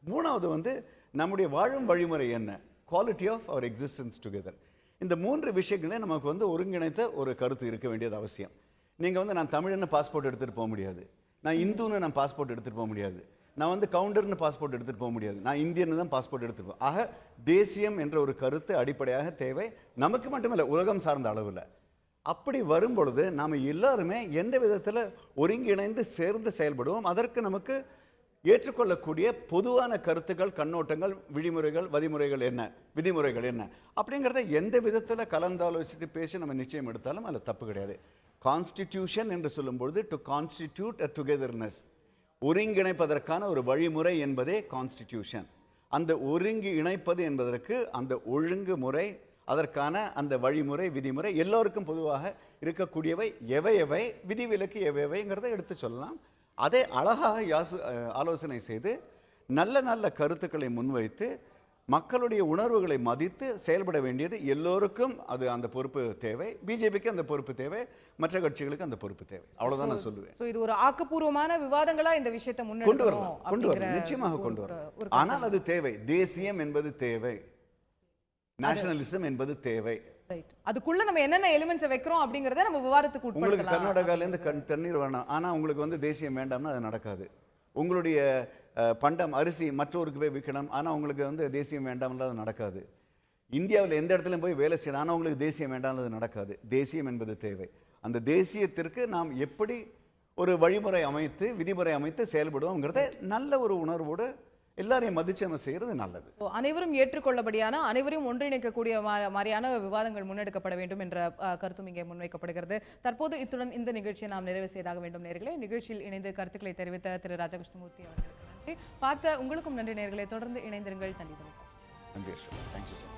மூணாவது வந்து நம்முடைய வாழும் வழிமுறை என்ன, quality of our existence together. இந்த 3 விஷயங்களே நமக்கு வந்து ஒருங்கிணைத்த ஒரு கருத்து இருக்க வேண்டியது அவசியம். நீங்கள் வந்து நான் தமிழ்னு பாஸ்போர்ட் எடுத்துகிட்டு போக முடியாது, நான் இந்துன்னு நான் பாஸ்போர்ட் எடுத்துகிட்டு போக முடியாது, நான் வந்து கவுண்டர்னு பாஸ்போர்ட் எடுத்துகிட்டு போக முடியாது, நான் இந்தியன்னு தான் பாஸ்போர்ட் எடுத்துகிட்டு போக. ஆக தேசியம் என்ற ஒரு கருத்து அடிப்படையாக தேவை, நமக்கு மட்டுமில்லை உலகம் சார்ந்த அளவில். அப்படி வரும் பொழுது நாம் எல்லாருமே எந்த விதத்தில் ஒருங்கிணைந்து சேர்ந்து செயல்படுவோம், அதற்கு நமக்கு ஏற்றுக்கொள்ளக்கூடிய பொதுவான கருத்துக்கள், கண்ணோட்டங்கள், விதிமுறைகள் என்ன, விதிமுறைகள் என்ன அப்படிங்கிறத எந்த விதத்தில் கலந்தாலோசித்து பேசி நம்ம நிச்சயம் எடுத்தாலும் அதில் தப்பு கிடையாது. கான்ஸ்டிடியூஷன் என்று சொல்லும்பொழுது டு கான்ஸ்டிடியூட் அ டுகெதர்னஸ், ஒருங்கிணைப்பதற்கான ஒரு வழிமுறை என்பதே கான்ஸ்டிடியூஷன். அந்த ஒருங்கி இணைப்பது என்பதற்கு அந்த ஒழுங்குமுறை, அதற்கான அந்த வழிமுறை, விதிமுறை எல்லோருக்கும் பொதுவாக இருக்கக்கூடியவை எவை எவை, விதிவிலக்கு எவை எவைங்கிறத எடுத்து சொல்லலாம். அதை அழகாக ஆலோசனை செய்து நல்ல நல்ல கருத்துக்களை முன்வைத்து மக்களுடைய உணர்வுகளை மதித்து செயல்பட வேண்டியது எல்லோருக்கும் அது அந்த பொறுப்பு தேவை. பிஜேபிக்கு அந்த பொறுப்பு தேவை, மற்ற கட்சிகளுக்கு அந்த பொறுப்பு தேவை. அவ்வளவுதான் நான் சொல்லுவேன். சோ இது ஒரு ஆக்கப்பூர்வமான விவாதங்களா இந்த விஷயத்தை கொண்டு வரலாம், நிச்சயமாக கொண்டு வரலாம். ஆனால் அது தேவை. தேசியம் என்பது தேவை, நேஷனலிசம் என்பது தேவை. அதுக்குள்ள நம்ம என்னென்ன எலிமெண்ட்ஸ் வைக்கிறோம் அப்படிங்கறத நம்ம விவாதத்துக்கு உட்படுத்தலாம். உங்களுக்கு கர்நாடகால இருந்து தண்ணீர் வேணும், ஆனா உங்களுக்கு வந்து தேசியம் வேண்டாம்னா அது நடக்காது. உங்களுடைய பண்டம், அரிசி மற்றவருக்கு போய் விற்கணும், ஆனா உங்களுக்கு வந்து தேசியம் வேண்டாம்னா அது நடக்காது. இந்தியாவில் எந்த இடத்துலையும் போய் வேலை செய்யணும், ஆனா உங்களுக்கு தேசியம் வேண்டாம்னா அது நடக்காது. தேசியம் என்பது தேவை. அந்த தேசியத்திற்கு நாம் எப்படி ஒரு வழிமுறை அமைத்து, விதிமுறை அமைத்து செயல்படுவோம்ங்கிறத நல்ல ஒரு உணர்வோடு எல்லாரையும் மதிச்சு நம்ம செய்யறது நல்லது. அனைவரும் ஏற்றுக்கொள்ளபடியான, அனைவரையும் ஒன்றிணைக்கக்கூடிய மாதிரியான விவாதங்கள் முன்னெடுக்கப்பட வேண்டும் என்ற கருத்தும் இங்கே முன்வைக்கப்படுகிறது. தற்போது இத்துடன் இந்த நிகழ்ச்சியை நாம் நிறைவு செய்தாக வேண்டும். நேயர்களே, நிகழ்ச்சியில் இணைந்து கருத்துக்களை தெரிவித்த திரு ராஜகிருஷ்ணமூர்த்தி அவர்களுக்கு நன்றி. பார்த்த உங்களுக்கும் நன்றி நேயர்களே. தொடர்ந்து இணைந்திருங்கள். நன்றி. நன்றி. Thank you sir.